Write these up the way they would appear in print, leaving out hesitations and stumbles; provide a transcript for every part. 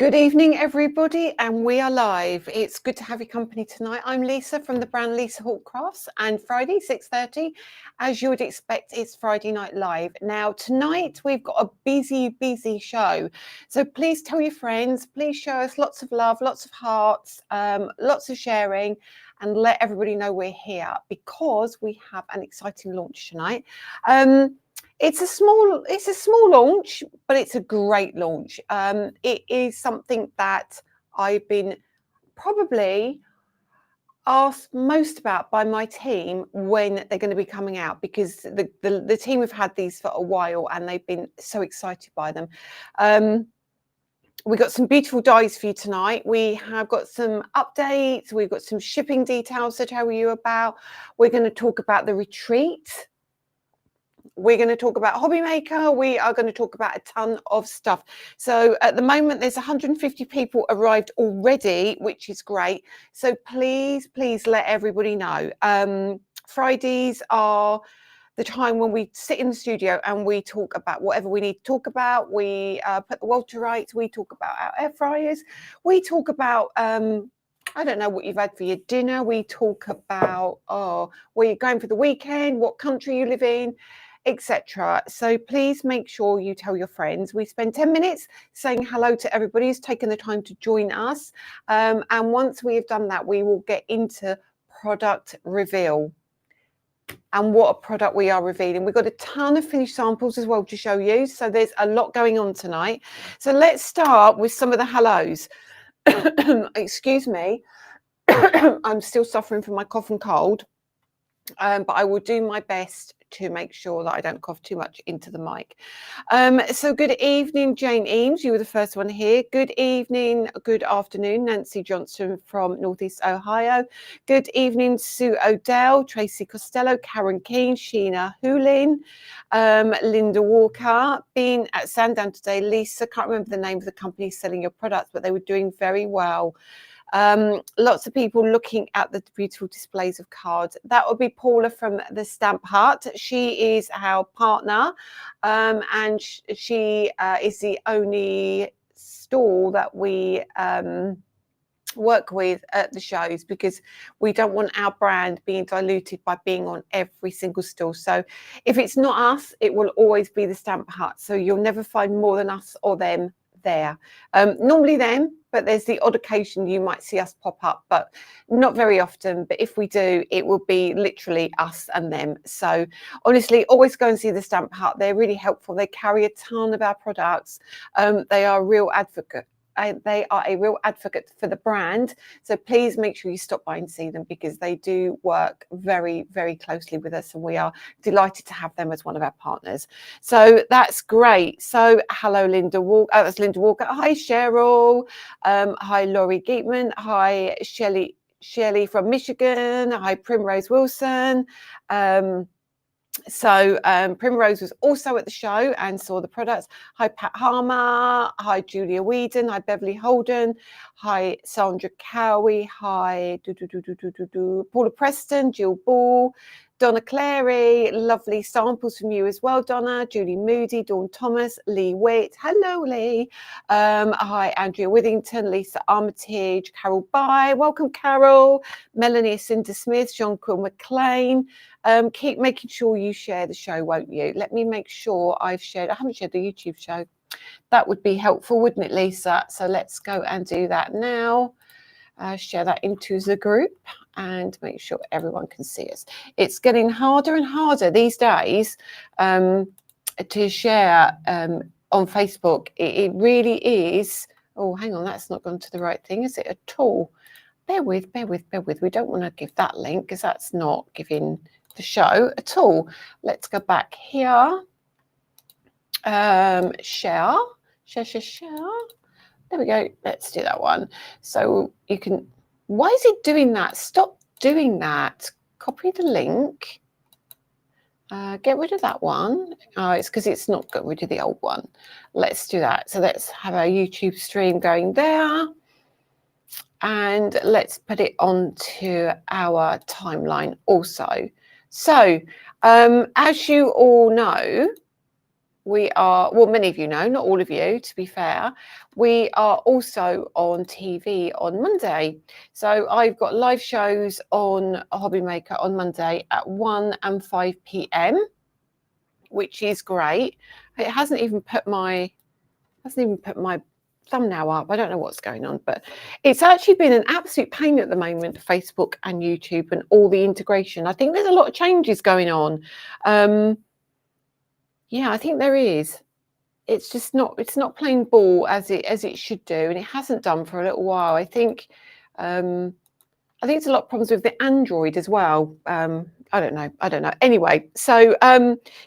Good evening, everybody, and we are live. It's good to have your company tonight. I'm Lisa from the brand Lisa Hawk Crafts, and Friday, 6:30, as you would expect, it's Friday Night Live. Now, tonight we've got a busy show, so please tell your friends, please show us lots of love, lots of hearts, lots of sharing, and let everybody know we're here because we have an exciting launch tonight. It's a small launch, but it's a great launch. It is something that I've been probably asked most about by my team when they're going to be coming out, because the team have had these for a while and they've been so excited by them. We've got some beautiful dies for you tonight. We have got some updates. We've got some shipping details to tell you about. We're going to talk about the retreat. We're going to talk about Hobby Maker. We are going to talk about a ton of stuff. So at the moment, there's 150 people arrived already, which is great. So please let everybody know. Fridays are the time when we sit in the studio and we talk about whatever we need to talk about. We put the world to rights. We talk about our air fryers. We talk about I don't know what you've had for your dinner. We talk about where you're going for the weekend, what country you live in, etc. So please make sure you tell your friends. We spend 10 minutes saying hello to everybody who's taken the time to join us. And once we have done that, we will get into product reveal and what a product we are revealing. We've got a ton of finished samples as well to show you. So there's a lot going on tonight. So let's start with some of the hellos. Excuse me. I'm still suffering from my cough and cold. But I will do my best to make sure that I don't cough too much into the mic. So good evening, Jane Eames. You were the first one here. Good evening, good afternoon, Nancy Johnson from Northeast Ohio. Good evening, Sue Odell, Tracy Costello, Karen Keane, Sheena Hoolin, Linda Walker. Been at Sandown today. Lisa, can't remember the name of the company selling your products, but they were doing very well. Lots of people looking at the beautiful displays of cards. That would be Paula from the Stamp Hut. She is our partner, and she is the only stall that we work with at the shows, because we don't want our brand being diluted by being on every single stall. So if it's not us, it will always be the Stamp Hut. So you'll never find more than us or them there. Normally them, but there's the odd occasion you might see us pop up, but not very often. But if we do, it will be literally us and them. So honestly, always go and see the Stamp Hut. They're really helpful. They carry a ton of our products. They are a real advocate. They are a real advocate for the brand. So please make sure you stop by and see them, because they do work very closely with us, and we are delighted to have them as one of our partners. So that's great. So hello, Linda Walker. That's Linda Walker. Hi, Cheryl. Hi, Laurie Geetman. Hi, Shelley from Michigan. Hi, Primrose Wilson. So Primrose was also at the show and saw the products. Hi, Pat Harmer. Hi, Julia Whedon. Hi, Beverly Holden. Hi, Sandra Cowie. Hi, Paula Preston, Jill Ball, Donna Clary. Lovely samples from you as well, Donna. Julie Moody, Dawn Thomas, Lee Witt. Hello, Lee. Hi, Andrea Withington, Lisa Armitage, Carol Bye. Welcome, Carol. Melanie Cinder Smith, Jean Quill McLean. Keep making sure you share the show, won't you? Let me make sure I've shared. I haven't shared the YouTube show. That would be helpful, wouldn't it, Lisa? So let's go and do that now. Share that into the group and make sure everyone can see us. It's getting harder and harder these days to share on Facebook. It really is. Oh, hang on, that's not gone to the right thing, is it at all? Bear with. We don't want to give that link, because that's not giving the show at all. Let's go back here. Share. There we go. Let's do that one. So you can. Why is it doing that? Stop doing that. Copy the link. Get rid of that one. Oh, it's because it's not got rid of the old one. Let's do that. So let's have our YouTube stream going there. And let's put it onto our timeline also. So, as you all know, We are, well, many of you know, not all of you, to be fair. We are also on TV on Monday. So I've got live shows on Hobby Maker on Monday at 1 and 5 p.m, which is great. It hasn't even put my thumbnail up. I don't know what's going on, but it's actually been an absolute pain at the moment, Facebook and YouTube and all the integration. I think there's a lot of changes going on. Yeah, I think there is. It's just not playing ball as it should do, and it hasn't done for a little while. I think it's a lot of problems with the Android as well. I don't know. Anyway, so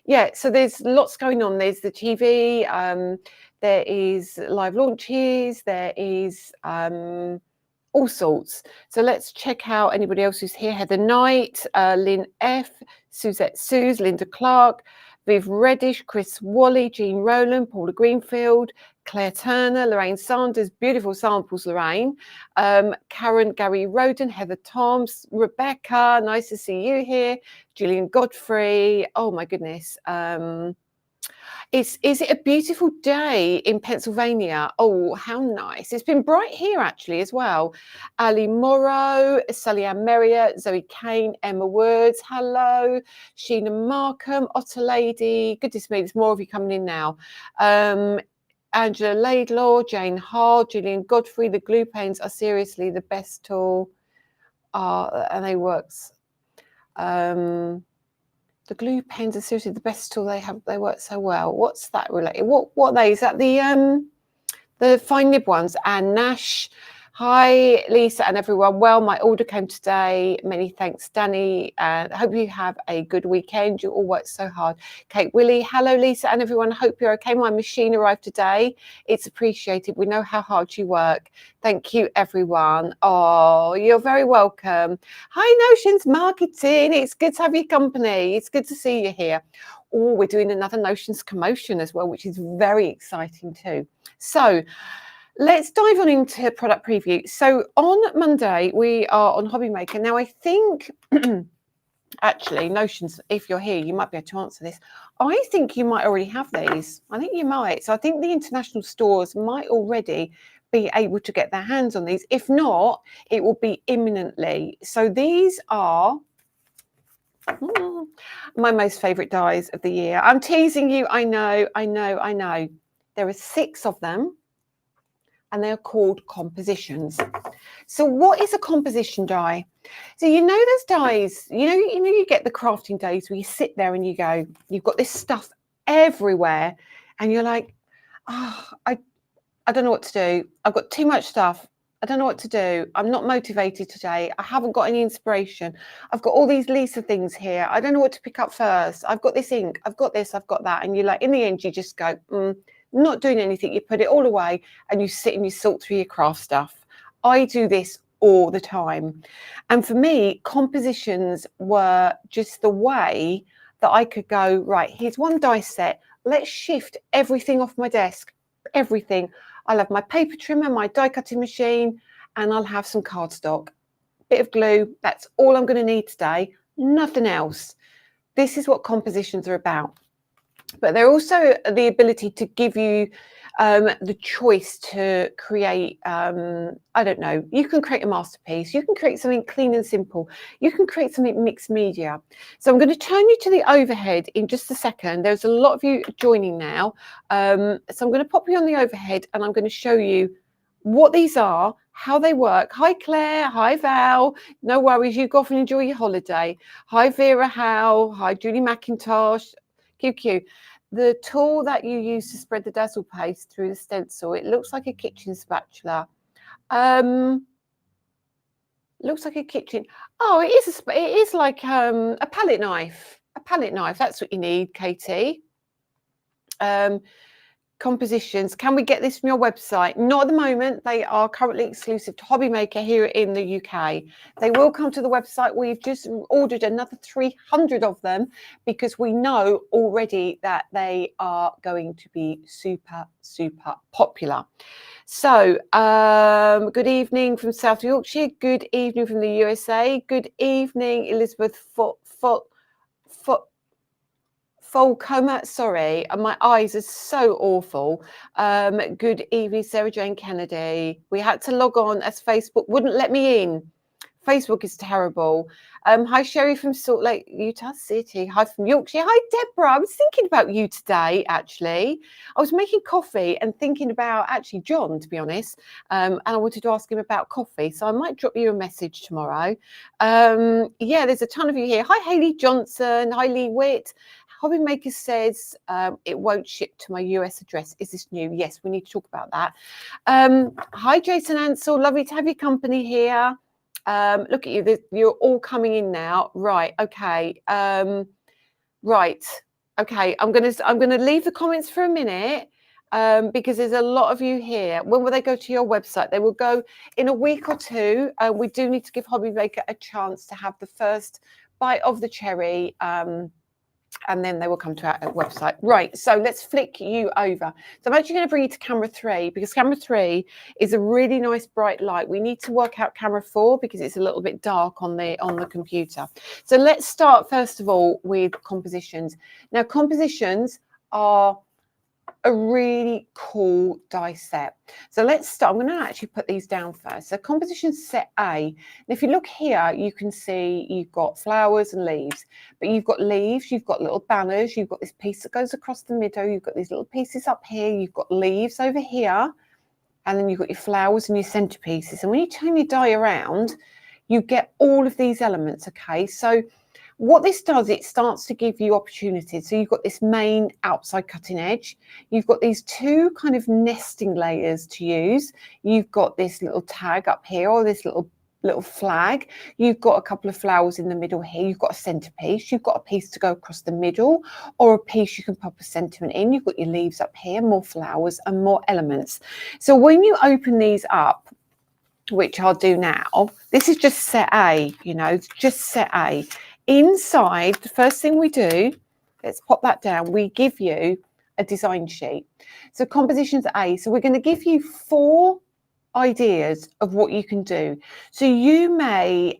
yeah, so there's lots going on. There's the TV, there is live launches, there is all sorts. So let's check out anybody else who's here. Heather Knight, Lynn F, Suzette Suze, Linda Clark, Viv Reddish, Chris Wally, Jean Rowland, Paula Greenfield, Claire Turner, Lorraine Sanders, beautiful samples, Lorraine, Karen, Gary Roden, Heather Toms, Rebecca, nice to see you here, Gillian Godfrey, oh my goodness. Is it a beautiful day in Pennsylvania? Oh, how nice. It's been bright here actually as well. Ali Morrow, Sally Ann Merriott, Zoe Kane, Emma Woods, hello. Sheena Markham, Otter Lady, goodness me, there's more of you coming in now. Angela Laidlaw, Jane Hall, Gillian Godfrey, the glue panes are seriously the best tool. And they works. The glue pens are seriously the best tool they have. They work so well. What's that related? What are they? Is that the fine nib ones? And Nash. Hi, Lisa and everyone. Well, my order came today. Many thanks, Danny. I hope you have a good weekend. You all worked so hard. Kate Willie. Hello, Lisa and everyone. Hope you're okay. My machine arrived today. It's appreciated. We know how hard you work. Thank you, everyone. Oh, you're very welcome. Hi, Notions Marketing. It's good to have your company. It's good to see you here. Oh, we're doing another Notions commotion as well, which is very exciting too. So let's dive on into product preview. So on Monday, we are on Hobby Maker. Now, I think, actually, Notions, if you're here, you might be able to answer this. I think you might already have these. I think you might. So I think the international stores might already be able to get their hands on these. If not, it will be imminently. So these are my most favorite dies of the year. I'm teasing you. I know. There are 6 of them, and they're called compositions. So what is a composition die? So you know there's dies, you get the crafting days where you sit there and you go, you've got this stuff everywhere and you're like, oh, I don't know what to do. I've got too much stuff. I don't know what to do. I'm not motivated today. I haven't got any inspiration. I've got all these Lisa things here. I don't know what to pick up first. I've got this ink. I've got this. I've got that. And you're like, in the end, you just go, not doing anything. You put it all away and you sit and you sort through your craft stuff. I do this all the time. And for me, compositions were just the way that I could go, right, here's one dice set. Let's shift everything off my desk. Everything. I'll have my paper trimmer, my die cutting machine, and I'll have some cardstock, bit of glue. That's all I'm going to need today. Nothing else. This is what compositions are about. But they're also the ability to give you the choice to create, I don't know, you can create a masterpiece. You can create something clean and simple. You can create something mixed media. So I'm going to turn you to the overhead in just a second. There's a lot of you joining now. So I'm going to pop you on the overhead and I'm going to show you what these are, how they work. Hi, Claire. Hi, Val. No worries. You go off and enjoy your holiday. Hi, Vera Howe. Hi, Julie McIntosh. QQ. The tool that you use to spread the dazzle paste through the stencil, it looks like a kitchen spatula. Looks like a kitchen. Oh, it is like a palette knife. A palette knife. That's what you need, Katie. Compositions. Can we get this from your website? Not at the moment. They are currently exclusive to Hobby Maker here in the UK. They will come to the website. We've just ordered another 300 of them because we know already that they are going to be super, super popular. So, good evening from South Yorkshire. Good evening from the USA. Good evening, Elizabeth full coma. Sorry, my eyes are so awful. Good evening, Sarah Jane Kennedy. We had to log on as Facebook wouldn't let me in. Facebook is terrible. Hi, Sherry from Salt Lake, Utah City. Hi from Yorkshire. Hi, Deborah. I was thinking about you today, actually. I was making coffee and thinking about actually John, to be honest. And I wanted to ask him about coffee. So I might drop you a message tomorrow. Yeah, there's a ton of you here. Hi, Hayley Johnson. Hi, Lee Witt. Hobby Maker says it won't ship to my US address. Is this new? Yes, we need to talk about that. Hi, Jason Ansell. Lovely to have your company here. Look at you, you're all coming in now. Right, okay. Right, okay. I'm gonna leave the comments for a minute because there's a lot of you here. When will they go to your website? They will go in a week or two. We do need to give Hobby Maker a chance to have the first bite of the cherry. And then they will come to our website. Right, so let's flick you over. So I'm actually going to bring you to camera 3 because camera 3 is a really nice bright light. We need to work out camera 4 because it's a little bit dark on the computer. So let's start first of all with compositions. Now compositions are a really cool die set. So let's start. I'm going to actually put these down first. So composition set A. And if you look here, you can see you've got flowers and leaves, but you've got leaves, you've got little banners, you've got this piece that goes across the middle, you've got these little pieces up here, you've got leaves over here, and then you've got your flowers and your centerpieces. And when you turn your die around, you get all of these elements, okay? So what this does, it starts to give you opportunities. So you've got this main outside cutting edge. You've got these two kind of nesting layers to use. You've got this little tag up here or this little flag. You've got a couple of flowers in the middle here. You've got a centerpiece. You've got a piece to go across the middle or a piece you can pop a sentiment in. You've got your leaves up here, more flowers and more elements. So when you open these up, which I'll do now, this is just set A, you know, just set A. Inside, the first thing we do, let's pop that down, we give you a design sheet. So compositions A, so we're going to give you 4 ideas of what you can do. So you may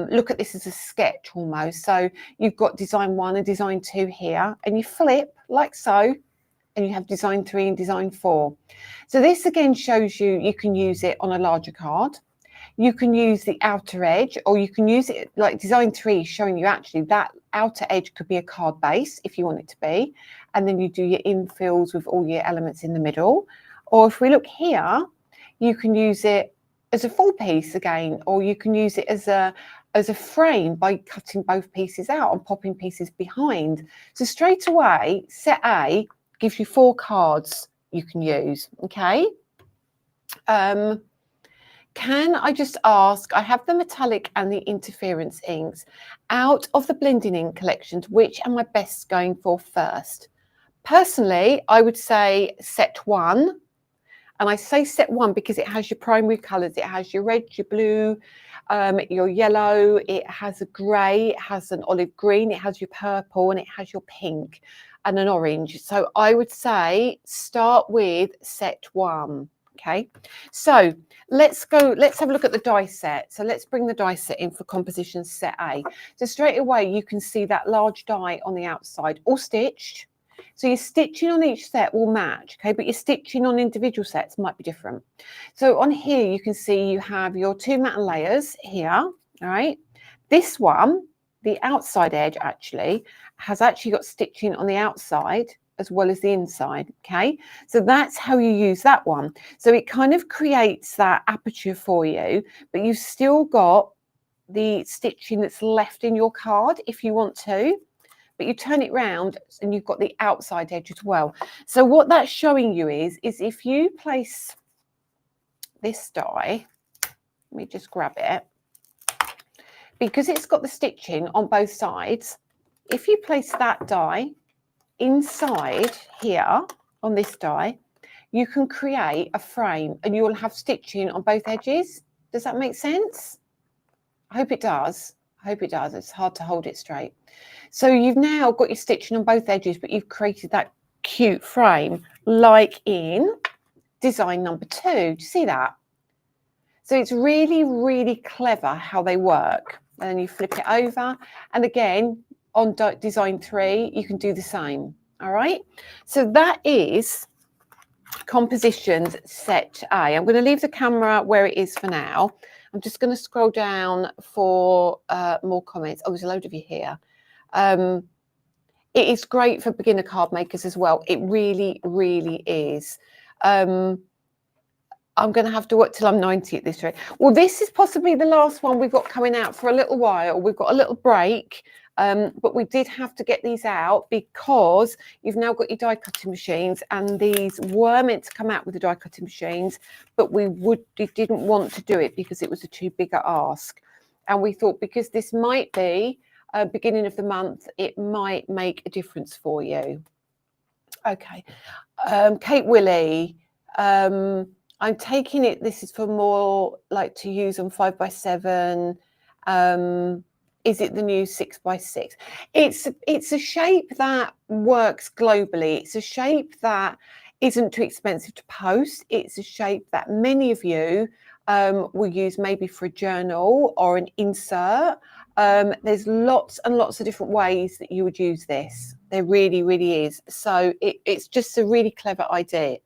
look at this as a sketch almost. So you've got design 1 and design 2 here, and you flip like so, and you have design 3 and design 4. So this again shows you can use it on a larger card. You can use the outer edge, or you can use it like design 3 showing you actually that outer edge could be a card base if you want it to be. And then you do your infills with all your elements in the middle. Or if we look here, you can use it as a full piece again, or you can use it as a frame by cutting both pieces out and popping pieces behind. So straight away, set A gives you 4 cards you can use, okay? Can I just ask, I have the metallic and the interference inks. Out of the blending ink collections, which am I best going for first? Personally, I would say set 1. And I say set 1 because it has your primary colours. It has your red, your blue, your yellow, it has a grey, it has an olive green, it has your purple, and it has your pink and an orange. So I would say start with set 1. Okay, so let's have a look at the die set. So let's bring the die set in for composition set A. So straight away, you can see that large die on the outside, all stitched. So your stitching on each set will match, okay, but your stitching on individual sets might be different. So on here, you can see you have your 2 matte layers here, all right? This one, the outside edge actually, has actually got stitching on the outside as well as the inside, okay? So that's how you use that one. So it kind of creates that aperture for you, but you've still got the stitching that's left in your card if you want to, but you turn it round and you've got the outside edge as well. So what that's showing you is if you place this die, let me just grab it, because it's got the stitching on both sides, if you place that die inside here on this die, you can create a frame and you will have stitching on both edges. Does that make sense? I hope it does. I hope it does. It's hard to hold it straight. So you've now got your stitching on both edges, but you've created that cute frame like in design number 2. Do you see that? So it's really, really clever how they work. And then you flip it over. And again, on design 3, you can do the same. All right, so that is compositions set A. I'm going to leave the camera where it is for now. I'm just going to scroll down for more comments. Oh, there's a load of you here. It is great for beginner card makers as well. It really, really is. I'm going to have to work till I'm 90 at this rate. Well, this is possibly the last one we've got coming out for a little while. We've got a little break, but we did have to get these out because you've now got your die cutting machines, and these were meant to come out with the die cutting machines, but we didn't want to do it because it was a too big a ask. And we thought because this might be beginning of the month, it might make a difference for you. Okay, Kate Willie, I'm taking it, this is for more like to use on 5x7. Is it the new 6x6? It's a shape that works globally. It's a shape that isn't too expensive to post. It's a shape that many of you will use maybe for a journal or an insert. There's lots and lots of different ways that you would use this. There really, really is. So it's just a really clever idea.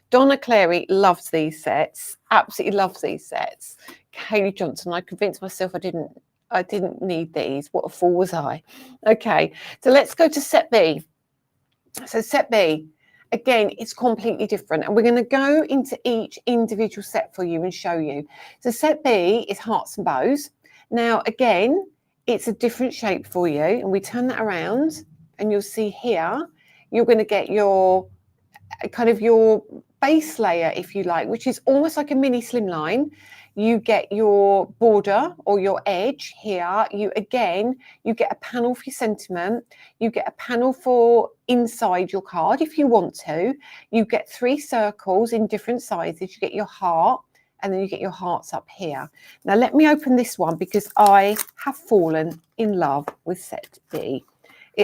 Donna Clary loves these sets, absolutely loves these sets. Kaylee Johnson, I convinced myself I didn't need these. What a fool was I? Okay, so let's go to set B. So set B, again, it's completely different, and we're going to go into each individual set for you and show you. So set B is hearts and bows. Now, again, it's a different shape for you, and we turn that around and you'll see here, you're going to get your kind of your base layer, if you like, which is almost like a mini slimline. You get your border or your edge here. You get a panel for your sentiment. You get a panel for inside your card if you want to. You get 3 circles in different sizes. You get your heart, and then you get your hearts up here. Now, let me open this one because I have fallen in love with set B.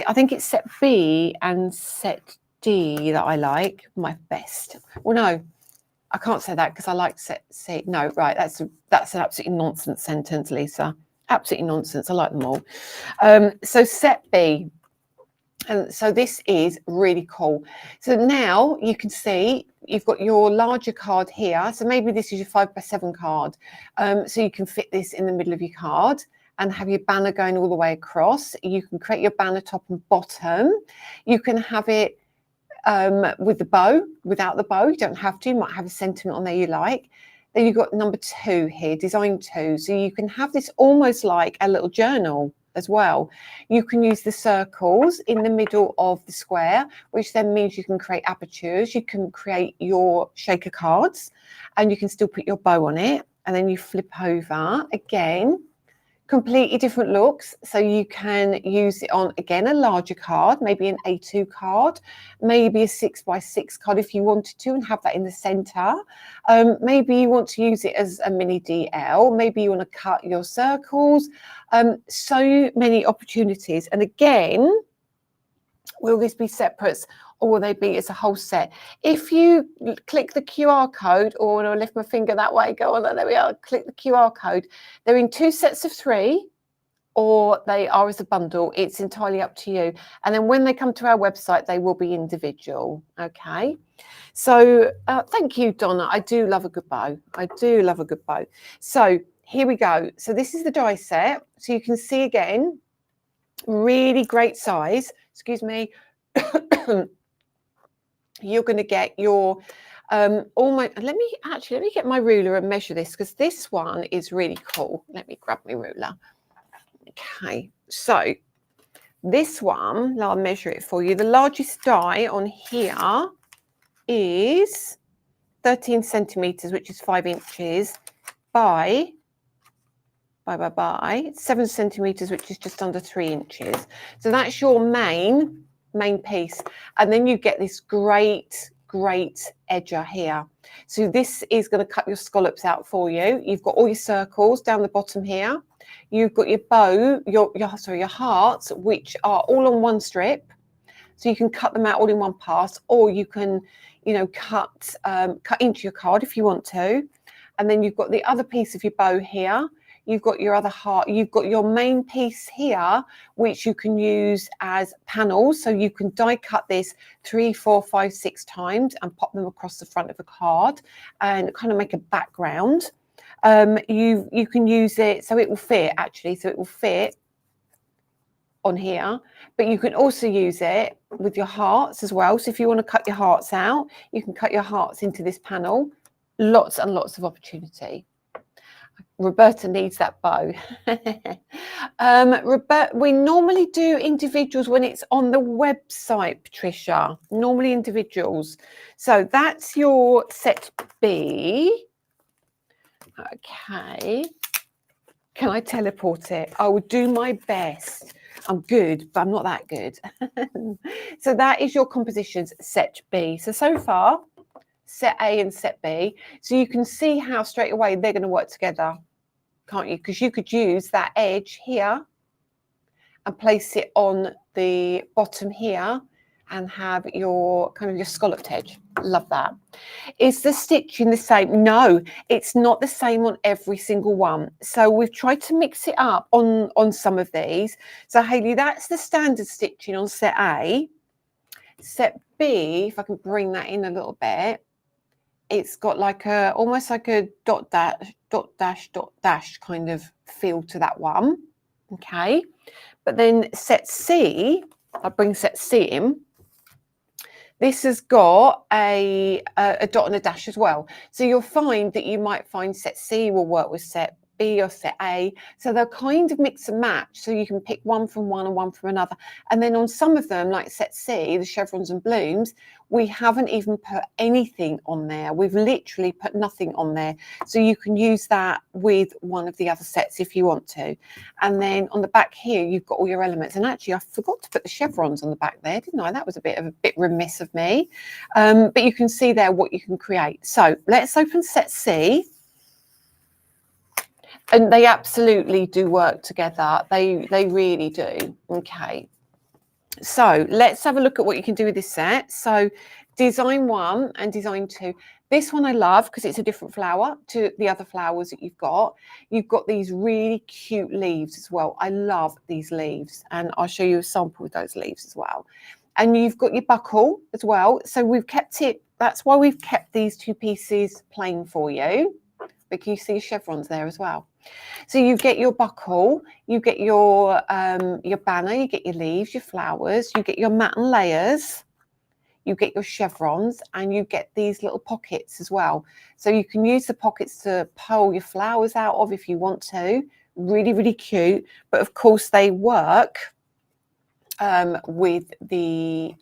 I think it's set B and set D that I like my best. Well, no, I can't say that because I like set C. No, right, that's an absolutely nonsense sentence, Lisa. Absolutely nonsense. I like them all. So set B. And so this is really cool. So now you can see you've got your larger card here. So maybe this is your 5x7 card. So you can fit this in the middle of your card and have your banner going all the way across. You can create your banner top and bottom. You can have it with the bow, without the bow. You don't have to. You might have a sentiment on there you like. Then you've got number 2 here, design 2. So you can have this almost like a little journal as well. You can use the circles in the middle of the square, which then means you can create apertures. You can create your shaker cards, and you can still put your bow on it. And then you flip over again. Completely different looks. So you can use it on, again, a larger card, maybe an A2 card, maybe a 6x6 card if you wanted to, and have that in the center. Maybe you want to use it as a mini DL. Maybe you want to cut your circles. So many opportunities. And again, will this be separates or will they be as a whole set? If you click the QR code, or I'll lift my finger that way, go on, there we are, click the QR code. They're in 2 sets of 3, or they are as a bundle. It's entirely up to you. And then when they come to our website, they will be individual. Okay. So thank you, Donna. I do love a good bow. I do love a good bow. So here we go. So this is the die set. So you can see again, really great size. Excuse me. You're going to get your almost, let me get my ruler and measure this, because this one is really cool. Let me grab my ruler. Okay, so this one, I'll measure it for you. The largest die on here is 13 centimeters, which is 5 inches, by 7 centimeters, which is just under 3 inches. So that's your main piece. And then you get this great edger here. So this is going to cut your scallops out for you. You've got all your circles down the bottom here. You've got your bow, your hearts, which are all on one strip. So you can cut them out all in one pass, or you can, cut into your card if you want to. And then you've got the other piece of your bow here. you've got your other heart, you've got your main piece here, which you can use as panels. So you can die cut this 3, 4, 5, 6 times and pop them across the front of a card and kind of make a background. You can use it so it will fit, actually, so it will fit on here, but you can also use it with your hearts as well. So if you want to cut your hearts out, you can cut your hearts into this panel. Lots and lots of opportunity. Roberta needs that bow. Roberta, we normally do individuals when it's on the website, Patricia, normally individuals. So that's your set B. Okay. Can I teleport it? I will do my best. I'm good, but I'm not that good. So that is your compositions set B. So far, set A and set B. So you can see how straight away they're going to work together, can't you? Because you could use that edge here and place it on the bottom here and have your kind of your scalloped edge. Love that. Is the stitching the same? No, it's not the same on every single one. So we've tried to mix it up on some of these. So Hayley, that's the standard stitching on set A. Set B, if I can bring that in a little bit, it's got like a almost like a dot dash kind of feel to that one. Okay, but then set C, I'll bring set C in. This has got a dot and a dash as well. So you'll find that you might find set C will work with set B or set A. So they'll kind of mix and match. So you can pick one from one and one from another. And then on some of them, like set C, the chevrons and blooms, we haven't even put anything on there. We've literally put nothing on there. So you can use that with one of the other sets if you want to. And then on the back here, you've got all your elements. And actually, I forgot to put the chevrons on the back there, didn't I? That was a bit remiss of me. But you can see there what you can create. So let's open set C. And they absolutely do work together. They really do. Okay. So let's have a look at what you can do with this set. So design 1 and design 2. This one I love because it's a different flower to the other flowers that you've got. You've got these really cute leaves as well. I love these leaves, and I'll show you a sample of those leaves as well. And you've got your buckle as well. So we've kept it, that's why we've kept these two pieces plain for you. But you see chevrons there as well. So you get your buckle, you get your banner, you get your leaves, your flowers, you get your matten layers, you get your chevrons, and you get these little pockets as well. So you can use the pockets to pull your flowers out of if you want to. Really, really cute. But of course they work with the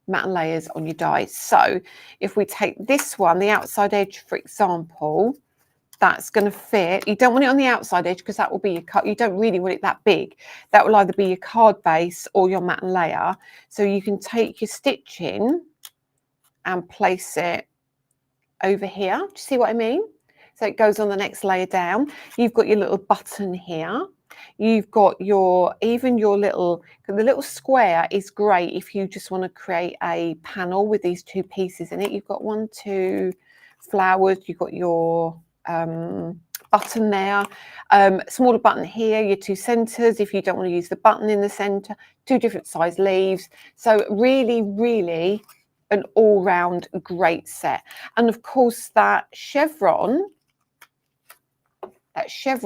matten layers on your dies. So if we take this one, the outside edge, for example, that's going to fit. You don't want it on the outside edge because that will be your cut. You don't really want it that big. That will either be your card base or your matten layer. So you can take your stitching and place it over here. Do you see what I mean? So it goes on the next layer down. You've got your little button here. You've got your, even your little, the little square is great if you just want to create a panel with these two pieces in it. You've got 1, 2 flowers. You've got your button there, smaller button here, your 2 centers if you don't want to use the button in the center, 2 different size leaves. So really, really an all-round great set. And of course that chevron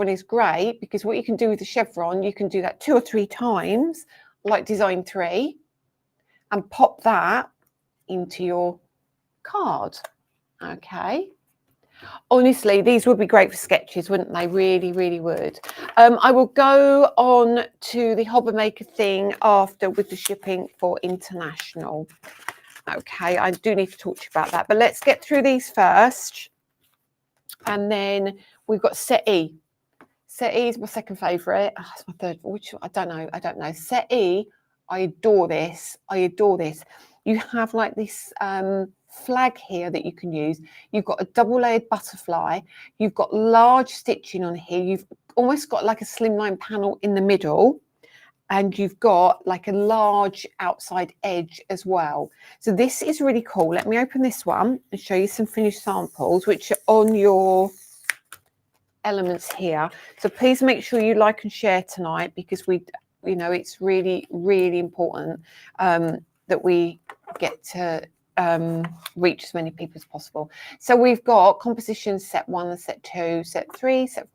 is great because what you can do with the chevron, you can do that 2 or 3 times like design 3 and pop that into your card. Okay. Honestly, these would be great for sketches, wouldn't they? Really, really would. I will go on to the Hobby Maker thing after with the shipping for international. Okay, I do need to talk to you about that, but let's get through these first. And then we've got set E. Set E is my second favourite. Oh, it's my third, which I don't know. Set E, I adore this. I adore this. You have like this flag here that you can use. You've got a double layered butterfly. You've got large stitching on here. You've almost got like a slimline panel in the middle. And you've got like a large outside edge as well. So this is really cool. Let me open this one and show you some finished samples, which are on your elements here. So please make sure you like and share tonight, because we, you know, it's really, really important that we get to reach as many people as possible. So we've got composition set 1, set 2, set 3, set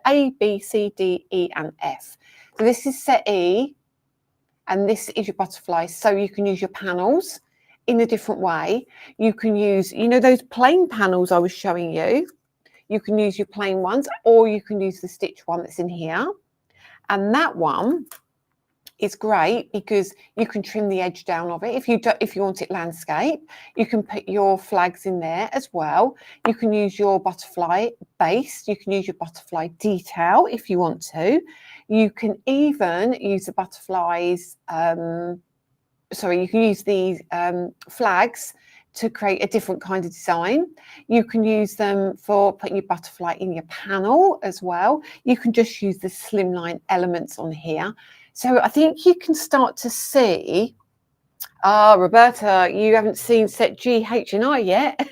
A, B, C, D, E, and F. So this is set E, and this is your butterfly. So you can use your panels in a different way. You can use, you know, those plain panels I was showing you. You can use your plain ones, or you can use the stitch one that's in here. And that one is great because you can trim the edge down of it. If you want it landscape, you can put your flags in there as well. You can use your butterfly base. You can use your butterfly detail if you want to. You can even use the butterflies. You can use these flags to create a different kind of design. You can use them for putting your butterfly in your panel as well. You can just use the slimline elements on here. So I think you can start to see, Roberta, you haven't seen set G, H and I yet.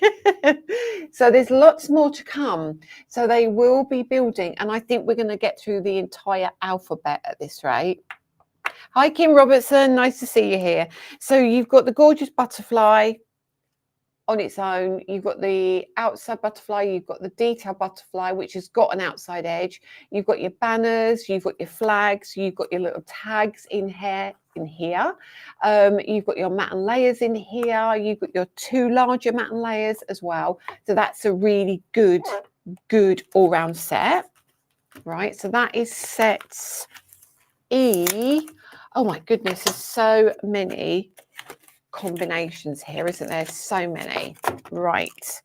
So there's lots more to come. So they will be building, and I think we're going to get through the entire alphabet at this rate. Hi, Kim Robertson, nice to see you here. So you've got the gorgeous butterfly on its own. You've got the outside butterfly, you've got the detail butterfly, which has got an outside edge. You've got your banners, you've got your flags, you've got your little tags in here. You've got your mat and layers in here. You've got your 2 larger mat and layers as well. So that's a really good all-round set, right? So that is set E. Oh my goodness, there's so many combinations here, isn't there? So many. Right.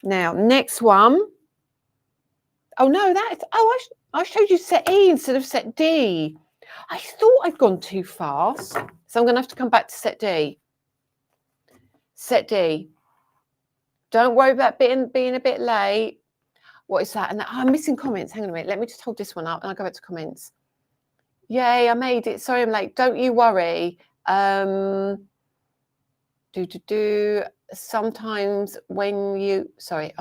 Now, next one. Oh no, I showed you set E instead of set D. I thought I'd gone too fast, so I'm going to have to come back to set D. Set D. Don't worry about being a bit late. What is that? And I'm missing comments. Hang on a minute. Let me just hold this one up and I'll go back to comments. Yay, I made it. Sorry, I'm late. Don't you worry. Sometimes when you, sorry,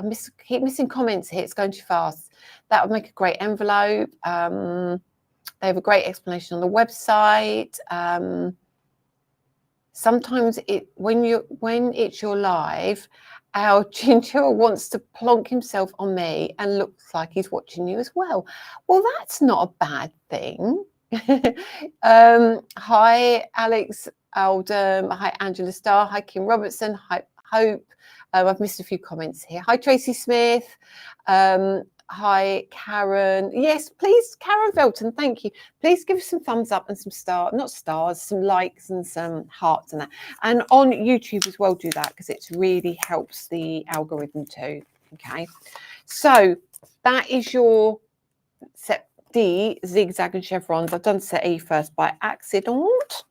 keep missing comments here. It's going too fast. That would make a great envelope. They have a great explanation on the website. Sometimes when it's your live, our Ginger wants to plonk himself on me and looks like he's watching you as well. Well, that's not a bad thing. Hi, Alex Oldham. Hi, Angela Starr. Hi, Kim Robertson. Hi, Hope. I've missed a few comments here. Hi, Tracy Smith. Hi, Karen. Yes, please, Karen Felton, thank you. Please give us some thumbs up and some some likes and some hearts and that. And on YouTube as well, do that, because it really helps the algorithm too. Okay, so that is your set D, zigzag and chevrons. I've done set E first by accident.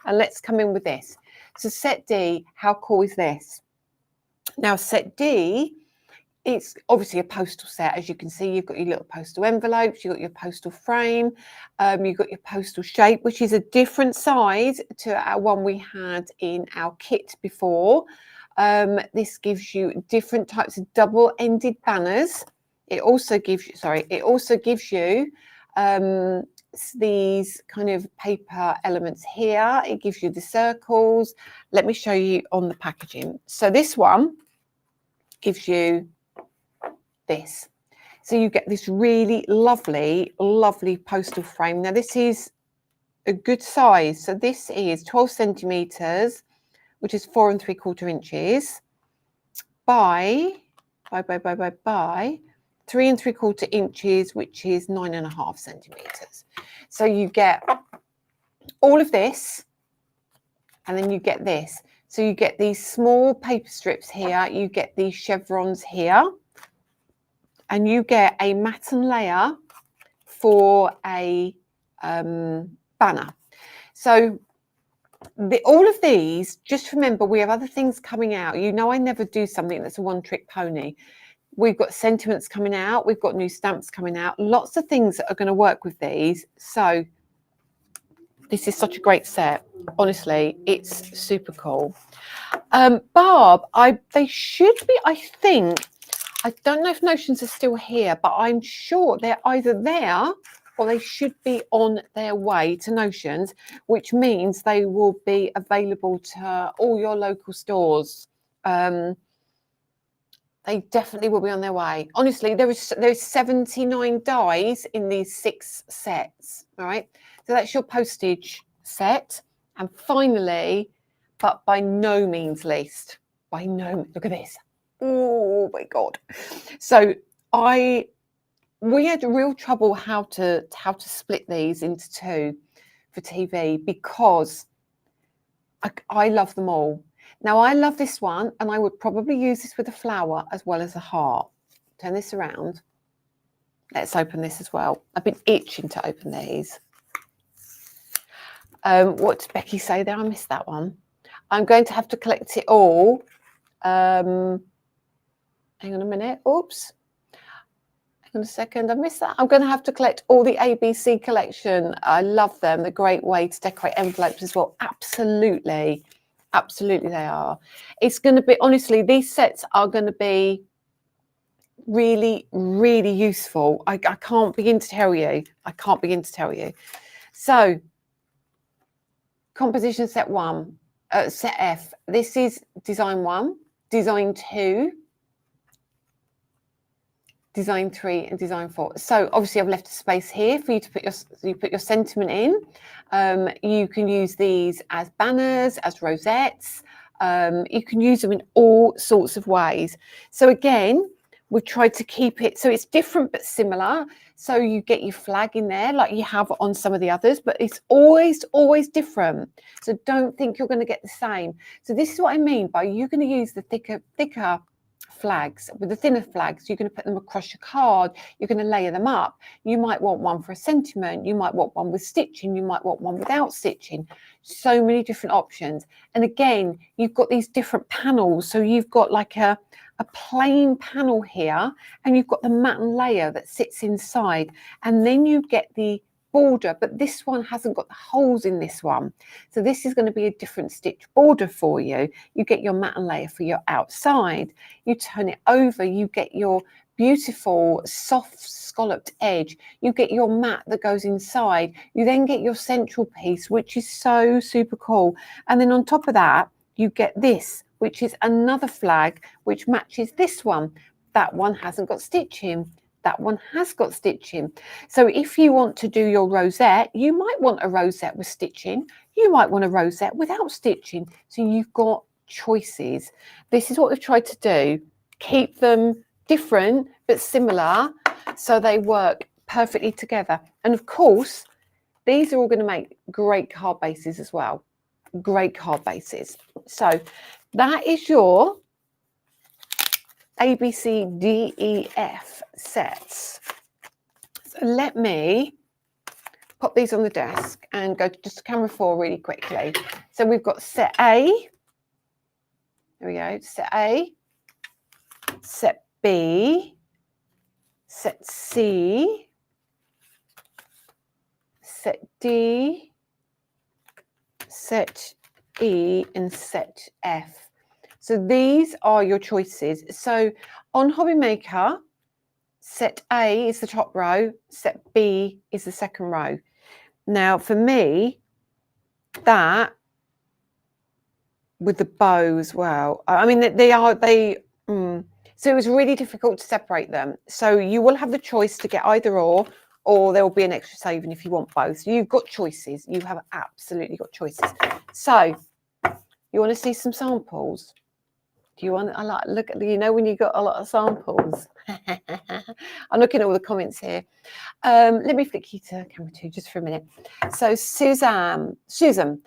And let's come in with this. So set D, how cool is this? Now set D, it's obviously a postal set. As you can see, you've got your little postal envelopes, you've got your postal frame, you've got your postal shape, which is a different size to our one we had in our kit before. This gives you different types of double-ended banners. It also gives you, these kind of paper elements here. It gives you the circles. Let me show you on the packaging. So this one gives you this. So you get this really lovely postal frame. Now this is a good size. So this is 12 centimeters, which is 4 3/4 inches by 3 3/4 inches, which is 9.5 centimeters. So you get all of this, and then you get this. So you get these small paper strips here, you get these chevrons here, and you get a mat and layer for a banner. So all of these, just remember, we have other things coming out. You know, I never do something that's a one-trick pony. We've got sentiments coming out. We've got new stamps coming out. Lots of things that are going to work with these. So this is such a great set. Honestly, it's super cool. Barb, they should be, I think, I don't know if notions are still here, but I'm sure they're either there or they should be on their way to Notions, which means they will be available to all your local stores. They definitely will be on their way. Honestly, there's 79 dies in these 6 sets. All right, so that's your postage set. And finally, but by no means least, look at this. Oh my God. So we had real trouble how to split these into 2 for TV, because I love them all. Now I love this one, and I would probably use this with a flower as well as a heart. Turn this around. Let's open this as well. I've been itching to open these. What did Becky say there? I missed that one. I'm going to have to collect it all. Hang on a minute. Oops. Hang on a second. I missed that. I'm going to have to collect all the ABC collection. I love them. They're a great way to decorate envelopes as well. Absolutely. Absolutely they are. It's going to be, honestly, these sets are going to be really, really useful. I can't begin to tell you. I can't begin to tell you. So, composition set 1, set F. This is design 1, design 2, design 3, and design 4. So obviously I've left a space here for you to put your sentiment in. You can use these as banners, as rosettes. You can use them in all sorts of ways. So again, we've tried to keep it so it's different but similar. So you get your flag in there like you have on some of the others, but it's always different. So don't think you're going to get the same. So this is what I mean by you're going to use the thicker flags. With the thinner flags, you're going to put them across your card. You're going to layer them up. You might want one for a sentiment. You might want one with stitching. You might want one without stitching. So many different options. And again, you've got these different panels. So you've got like a plain panel here, and you've got the matten layer that sits inside, and then you get the border, but this one hasn't got the holes in this one. So this is going to be a different stitch border for you. You get your matten layer for your outside. You turn it over, you get your beautiful soft scalloped edge. You get your mat that goes inside. You then get your central piece, which is so super cool. And then on top of that, you get this, which is another flag, which matches this one. That one hasn't got stitching. That one has got stitching. So if you want to do your rosette, you might want a rosette with stitching. You might want a rosette without stitching. So you've got choices. This is what we've tried to do. Keep them different but similar so they work perfectly together. And of course, these are all going to make great card bases as well. Great card bases. So that is your A, B, C, D, E, F sets. So let me pop these on the desk and go to just camera 4 really quickly. So we've got set A. There we go. Set A, set B, set C, set D, set E, and set F. So these are your choices. So on Hobby Maker, set A is the top row, set B is the second row. Now for me, that with the bow as well. I mean, so it was really difficult to separate them. So you will have the choice to get either or there will be an extra saving if you want both. So you've got choices. You have absolutely got choices. So you want to see some samples? Do you want? I like look at you know when you got a lot of samples. I'm looking at all the comments here. Let me flick you to camera 2 just for a minute. So Susan,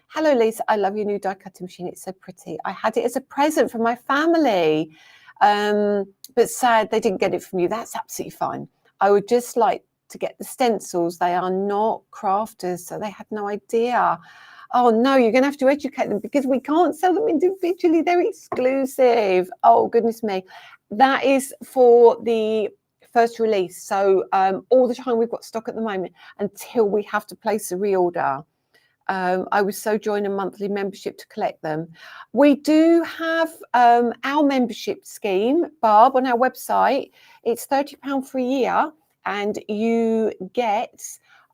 hello Lisa. I love your new die cutting machine. It's so pretty. I had it as a present from my family, but sad they didn't get it from you. That's absolutely fine. I would just like to get the stencils. They are not crafters, so they had no idea. Oh no, you're going to have to educate them because we can't sell them individually. They're exclusive. Oh, goodness me. That is for the first release. So all the time we've got stock at the moment until we have to place a reorder. I would so join a monthly membership to collect them. We do have our membership scheme, Barb, on our website. It's £30 for a year, and you get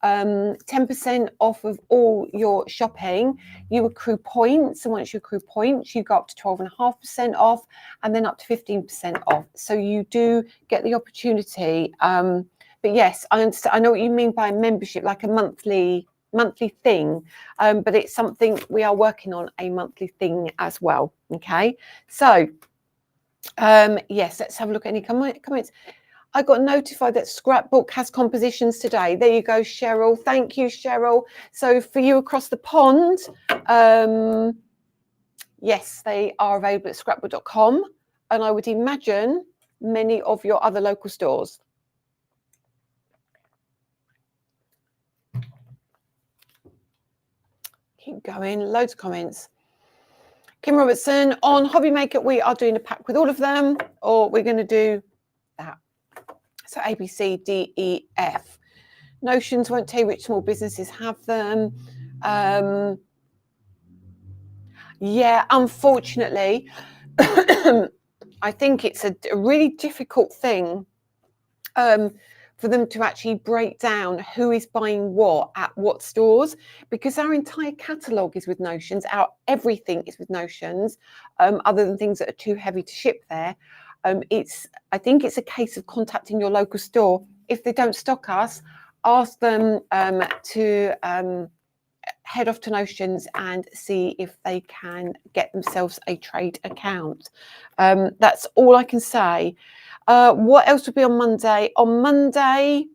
10% off of all your shopping. You accrue points, and once you accrue points, you go up to 12.5% off, and then up to 15% off. So you do get the opportunity. But yes, I understand. I know what you mean by a membership, like a monthly thing, but it's something we are working on, a monthly thing as well. Okay, so yes, let's have a look at any comments. I got notified that Scrapbook has compositions today. There you go, Cheryl. Thank you, Cheryl. So for you across the pond, yes, they are available at scrapbook.com, and I would imagine many of your other local stores. Keep going, loads of comments. Kim Robertson, on Hobby Maker, we are doing a pack with all of them, or we're going to do that. So A, B, C, D, E, F. Notions won't tell you which small businesses have them. Yeah, unfortunately, I think it's a really difficult thing for them to actually break down who is buying what at what stores, because our entire catalogue is with Notions. Our everything is with Notions, other than things that are too heavy to ship there. I think it's a case of contacting your local store. If they don't stock us, ask them to head off to Notions and see if they can get themselves a trade account. That's all I can say. What else will be on Monday? On Monday,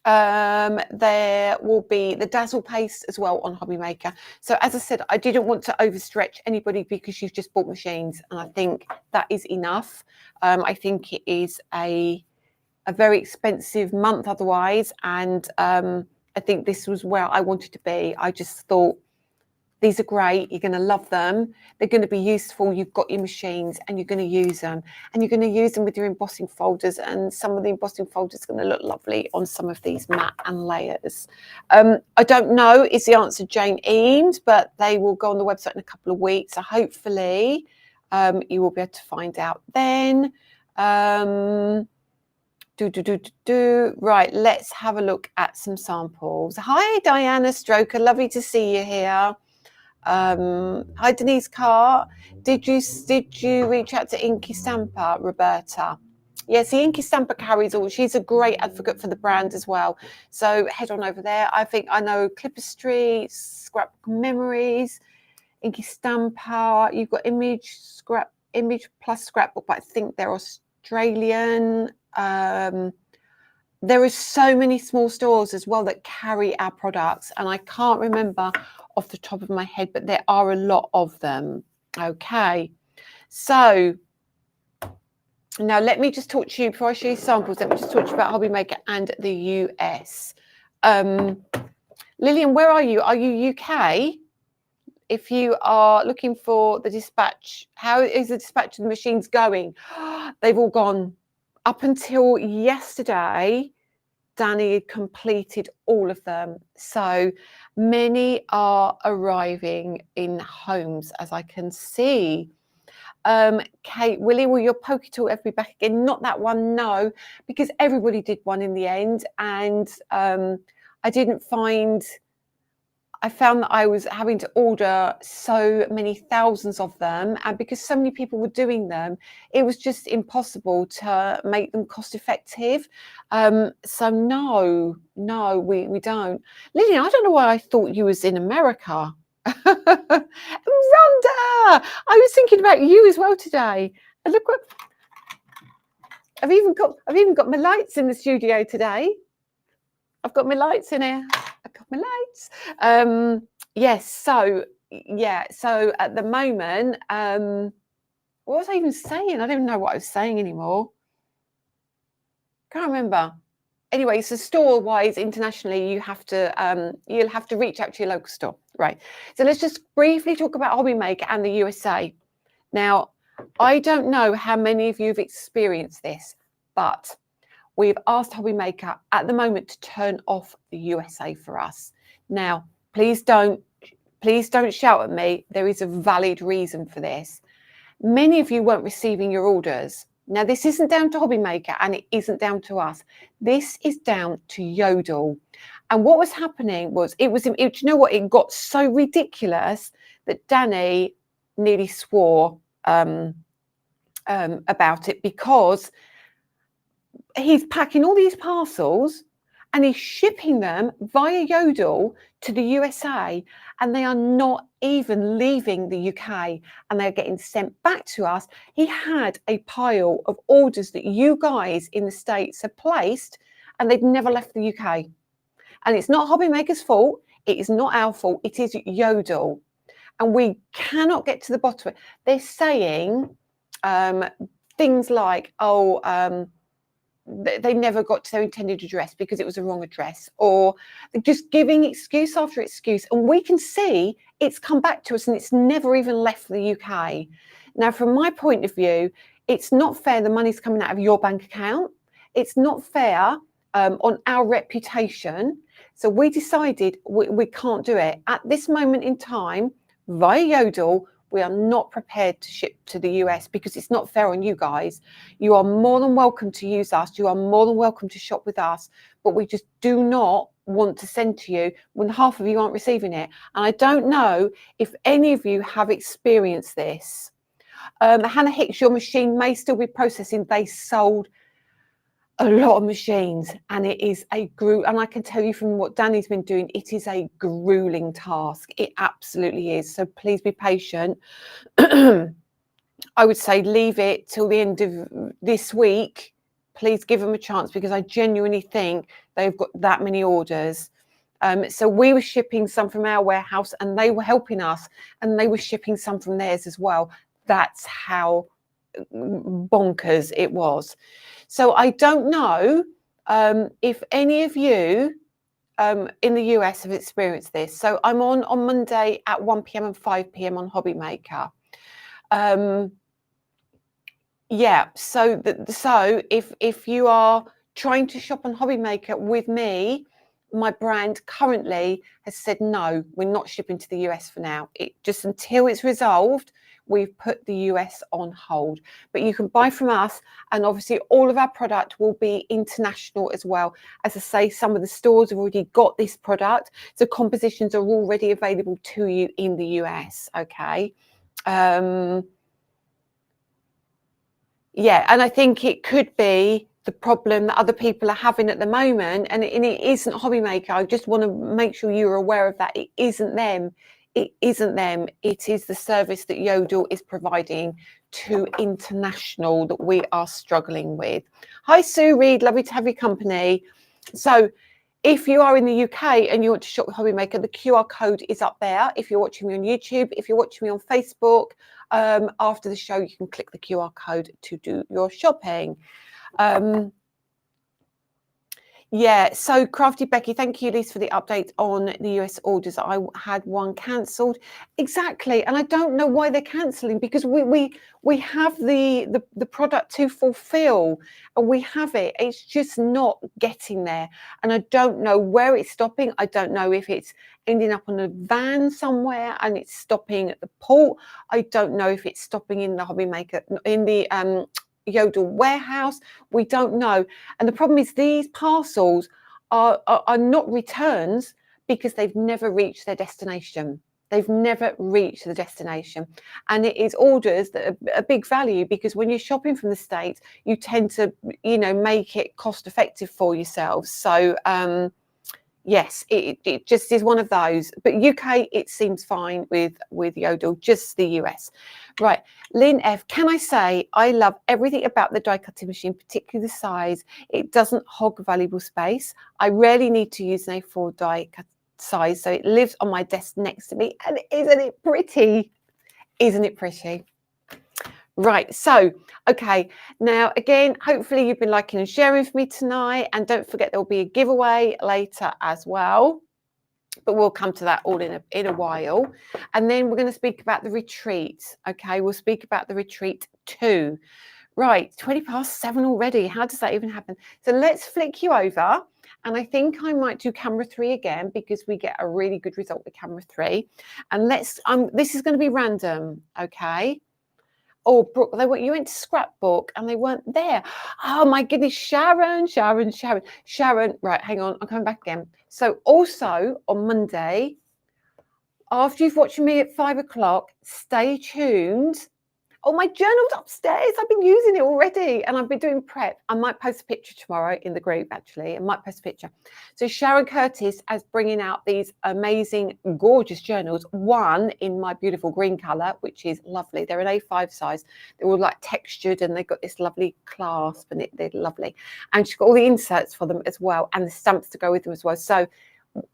there will be the Dazzle Paste as well on Hobby Maker. So as I said, I didn't want to overstretch anybody because you've just bought machines, and I think that is enough. I think it is a very expensive month otherwise, and I think this was where I wanted to be. I just thought, these are great. You're going to love them. They're going to be useful. You've got your machines and you're going to use them. And you're going to use them with your embossing folders. And some of the embossing folders are going to look lovely on some of these matte and layers. I don't know is the answer, Jane Eames, but they will go on the website in a couple of weeks. So hopefully you will be able to find out then. Right, let's have a look at some samples. Hi, Diana Stroker. Lovely to see you here. Hi, Denise Carr. Did you reach out to Inky Stamper, Roberta? Yes, the Inky Stamper carries all. She's a great advocate for the brand as well. So head on over there. I know Clipper Street, Scrapbook Memories, Inky Stamper. You've got Image plus Scrapbook, but I think they're Australian. There are so many small stores as well that carry our products, and I can't remember off the top of my head, but there are a lot of them. Okay, so now let me just talk to you before I show you samples. Let me just talk to you about Hobby Maker and the US. Lillian, where are you? Are you UK? If you are looking for the dispatch, how is the dispatch of the machines going? They've all gone. Up until yesterday, Danny had completed all of them. So many are arriving in homes, as I can see. Kate, Willie, will your Poke Tool ever be back again? Not that one, no, because everybody did one in the end. And I found that I was having to order so many thousands of them, and because so many people were doing them, it was just impossible to make them cost effective. So no, we don't. Lillian, I don't know why I thought you was in America. Rhonda, I was thinking about you as well today. And look what I've even got my lights in the studio today. I've got my lights in here. I got my lights. Yes, so yeah, so at the moment, what was I even saying? I don't even know what I was saying anymore. Can't remember. Anyway, so store-wise, internationally, you'll have to reach out to your local store. Right. So let's just briefly talk about Hobby Maker and the USA. Now, I don't know how many of you have experienced this, but we've asked Hobby Maker at the moment to turn off the USA for us. Now, please don't shout at me. There is a valid reason for this. Many of you weren't receiving your orders. Now, this isn't down to Hobbymaker and it isn't down to us. This is down to Yodel. And what was happening was, you know what, it got so ridiculous that Danny nearly swore about it, because he's packing all these parcels and he's shipping them via Yodel to the USA, and they are not even leaving the UK, and they're getting sent back to us. He had a pile of orders that you guys in the States have placed, and they've never left the UK. And it's not Hobbymaker's fault. It is not our fault. It is Yodel. And we cannot get to the bottom of it. They're saying things like, they never got to their intended address because it was a wrong address, or just giving excuse after excuse. And we can see it's come back to us and it's never even left the UK. Now, from my point of view, it's not fair. The money's coming out of your bank account. It's not fair on our reputation. So we decided we can't do it. At this moment in time, via Yodel, we are not prepared to ship to the US because it's not fair on you guys. You are more than welcome to use us. You are more than welcome to shop with us, but we just do not want to send to you when half of you aren't receiving it. And I don't know if any of you have experienced this. Hannah Hicks, your machine may still be processing. They sold a lot of machines, and it is and I can tell you from what Danny's been doing, it is a grueling task. It absolutely is. So please be patient. I would say leave it till the end of this week. Please give them a chance, because I genuinely think they've got that many orders. So we were shipping some from our warehouse and they were helping us, and they were shipping some from theirs as well. That's how bonkers it was. So I don't know if any of you in the US have experienced this. So I'm on Monday at 1 p.m. and 5 p.m. on Hobbymaker. Yeah, so if you are trying to shop on Hobbymaker with me, my brand currently has said no, we're not shipping to the US for now. Just until it's resolved, we've put the US on hold. But you can buy from us, and obviously all of our product will be international as well. As I say, some of the stores have already got this product, so compositions are already available to you in the US. Okay. Yeah, and I think it could be the problem that other people are having at the moment, and it isn't Hobbymaker. I just want to make sure you're aware of that. It isn't them. It isn't them. It is the service that Yodel is providing to international that we are struggling with. Hi, Sue Reed. Lovely to have your company. So if you are in the UK and you want to shop with Hobbymaker, the QR code is up there. If you're watching me on YouTube, if you're watching me on Facebook, after the show, you can click the QR code to do your shopping. Yeah, so Crafty Becky, thank you, Lisa, for the update on the US orders. I had one cancelled. Exactly, and I don't know why they're cancelling, because we have the product to fulfill, and we have it. It's just not getting there, and I don't know where it's stopping. I don't know if it's ending up on a van somewhere and it's stopping at the port. I don't know if it's stopping in the Hobbymaker, in the Yodel warehouse. We don't know. And the problem is these parcels are not returns, because they've never reached their destination. They've never reached the destination. And it is orders that are a big value, because when you're shopping from the States, you tend to, make it cost effective for yourselves. So yes, it just is one of those. But UK, it seems fine with Yodel, just the US. Right, Lynn F, can I say I love everything about the die cutting machine, particularly the size. It doesn't hog valuable space. I rarely need to use an A4 die cut size, so it lives on my desk next to me. And isn't it pretty? Isn't it pretty? Right, so, okay, now again, hopefully you've been liking and sharing with me tonight, and don't forget there will be a giveaway later as well, but we'll come to that all in a while. And then we're going to speak about the retreat. Okay, we'll speak about the retreat too. Right, 7:20 already. How does that even happen? So let's flick you over And I think I might do camera 3 again because we get a really good result with camera 3. And this is going to be random, okay? Oh, Brooke, you went to scrapbook and they weren't there. Oh my goodness, Sharon. Right, hang on, I'm coming back again. So also on Monday, after you've watched me at 5 o'clock, stay tuned. Oh, my journal's upstairs. I've been using it already and I've been doing prep. I might post a picture tomorrow in the group, actually. I might post a picture. So Sharon Curtis is bringing out these amazing, gorgeous journals. One in my beautiful green colour, which is lovely. They're an A5 size. They're all like textured and they've got this lovely clasp and they're lovely. And she's got all the inserts for them as well and the stamps to go with them as well. So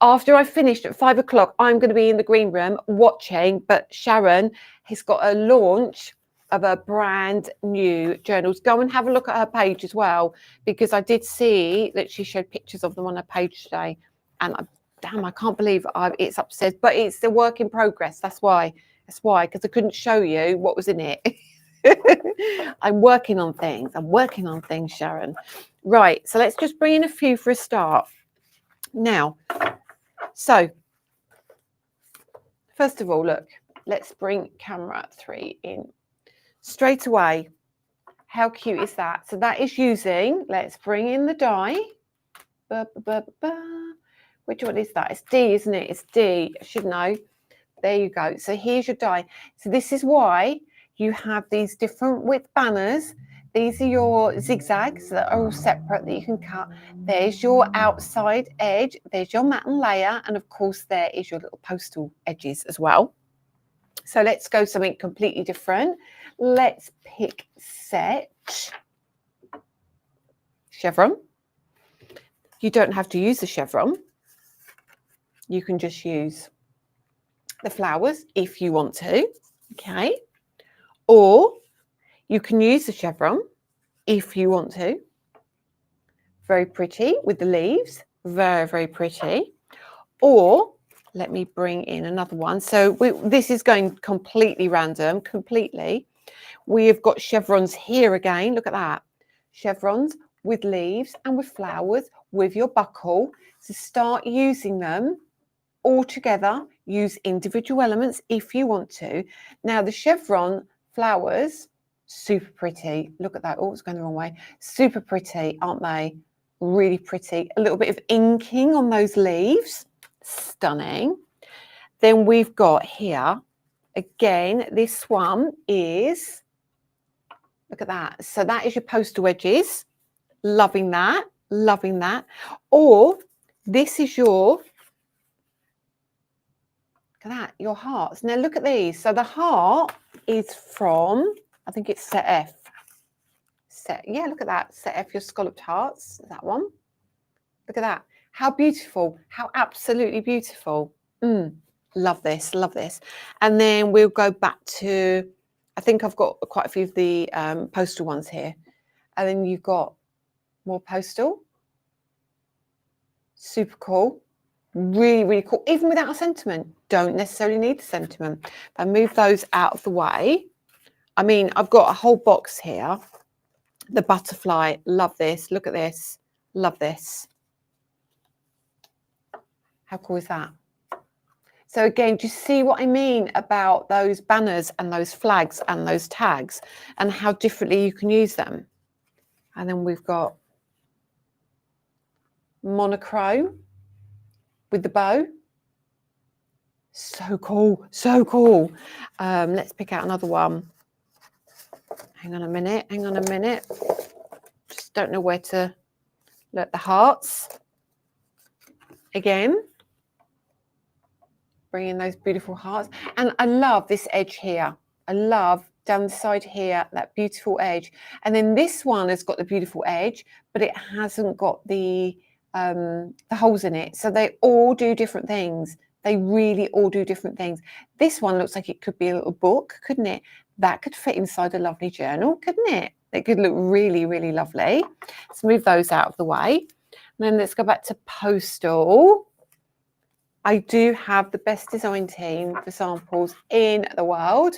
after I finished at 5 o'clock, I'm going to be in the green room watching, but Sharon has got a launch of a brand new journals. Go and have a look at her page as well, because I did see that she showed pictures of them on her page today. And I can't believe it's upstairs, but it's a work in progress. That's why, because I couldn't show you what was in it. I'm working on things, Sharon. Right, so let's just bring in a few for a start. Now, so first of all, look, let's bring camera 3 in. Straight away, how cute is that? So that is using, let's bring in the die. Which one is that? It's D, isn't it? It's D. I should know. There you go. So here's your die. So this is why you have these different width banners. These are your zigzags that are all separate that you can cut. There's your outside edge. There's your matte and layer. And of course, there is your little postal edges as well. So let's go something completely different. Let's pick set chevron. You don't have to use the chevron. You can just use the flowers if you want to, okay? Or you can use the chevron if you want to. Very pretty with the leaves, very, very pretty. Or let me bring in another one. So this is going completely random, completely. We have got chevrons here again. Look at that. Chevrons with leaves and with flowers with your buckle. So start using them all together. Use individual elements if you want to. Now the chevron flowers, super pretty. Look at that. Oh, it's going the wrong way. Super pretty, aren't they? Really pretty. A little bit of inking on those leaves. Stunning. Then we've got here, again, this one is, look at that. So that is your postal edges. Loving that, loving that. Or this is your, look at that, your hearts. Now look at these. So the heart is from, I think it's set F. Yeah, look at that. Set F, your scalloped hearts, that one. Look at that. How beautiful, how absolutely beautiful. Love this, love this. And then we'll go back to, I think I've got quite a few of the postal ones here. And then you've got more postal. Super cool. Really, really cool. Even without a sentiment. Don't necessarily need the sentiment. If I move those out of the way. I mean, I've got a whole box here. The butterfly, love this. Look at this. Love this. How cool is that? So again, just see what I mean about those banners and those flags and those tags and how differently you can use them. And then we've got monochrome with the bow. So cool, so cool. Let's pick out another one. Hang on a minute, hang on a minute. Just don't know where to look. The hearts. Again. Bring in those beautiful hearts. And I love this edge here. I love down the side here, that beautiful edge. And then this one has got the beautiful edge, but it hasn't got the holes in it. So they all do different things. They really all do different things. This one looks like it could be a little book, couldn't it? That could fit inside a lovely journal, couldn't it? It could look really, really lovely. Let's move those out of the way. And then let's go back to postal. I do have the best design team for samples in the world.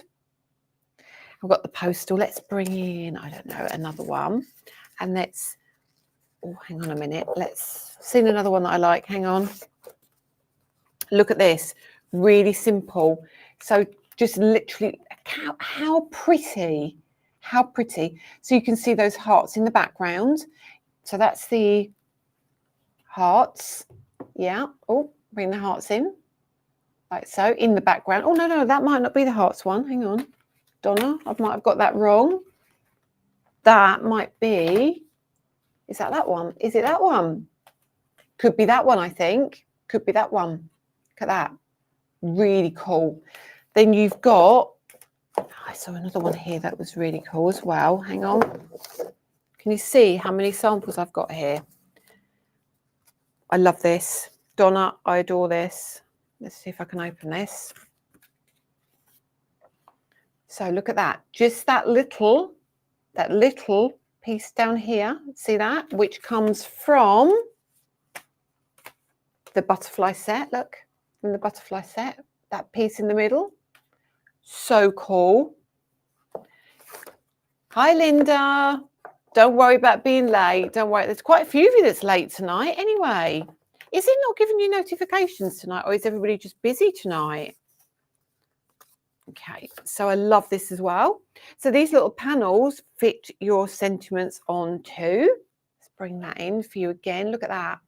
I've got the postal. Let's bring in, I don't know, another one. And let's Oh, hang on a minute. Let's see another one that I like. Hang on. Look at this. Really simple. So just literally, how pretty. How pretty. So you can see those hearts in the background. So that's the hearts. Yeah. Oh, bring the hearts in. Like so, in the background. Oh, no, that might not be the hearts one. Hang on. Donna, I might have got that wrong. That might be, is that one? Is it that one? Could be that one, I think. Could be that one. Look at that. Really cool. Then you've got, I saw another one here that was really cool as well. Hang on. Can you see how many samples I've got here? I love this. Donna, I adore this. Let's see if I can open this. So look at that. Just that little piece down here. See that? Which comes from the butterfly set. Look, from the butterfly set. That piece in the middle. So cool. Hi, Linda. Don't worry about being late. Don't worry. There's quite a few of you that's late tonight. Anyway, is it not giving you notifications tonight, or is everybody just busy tonight? Okay, so I love this as well. So these little panels fit your sentiments onto. Let's bring that in for you again. Look at that.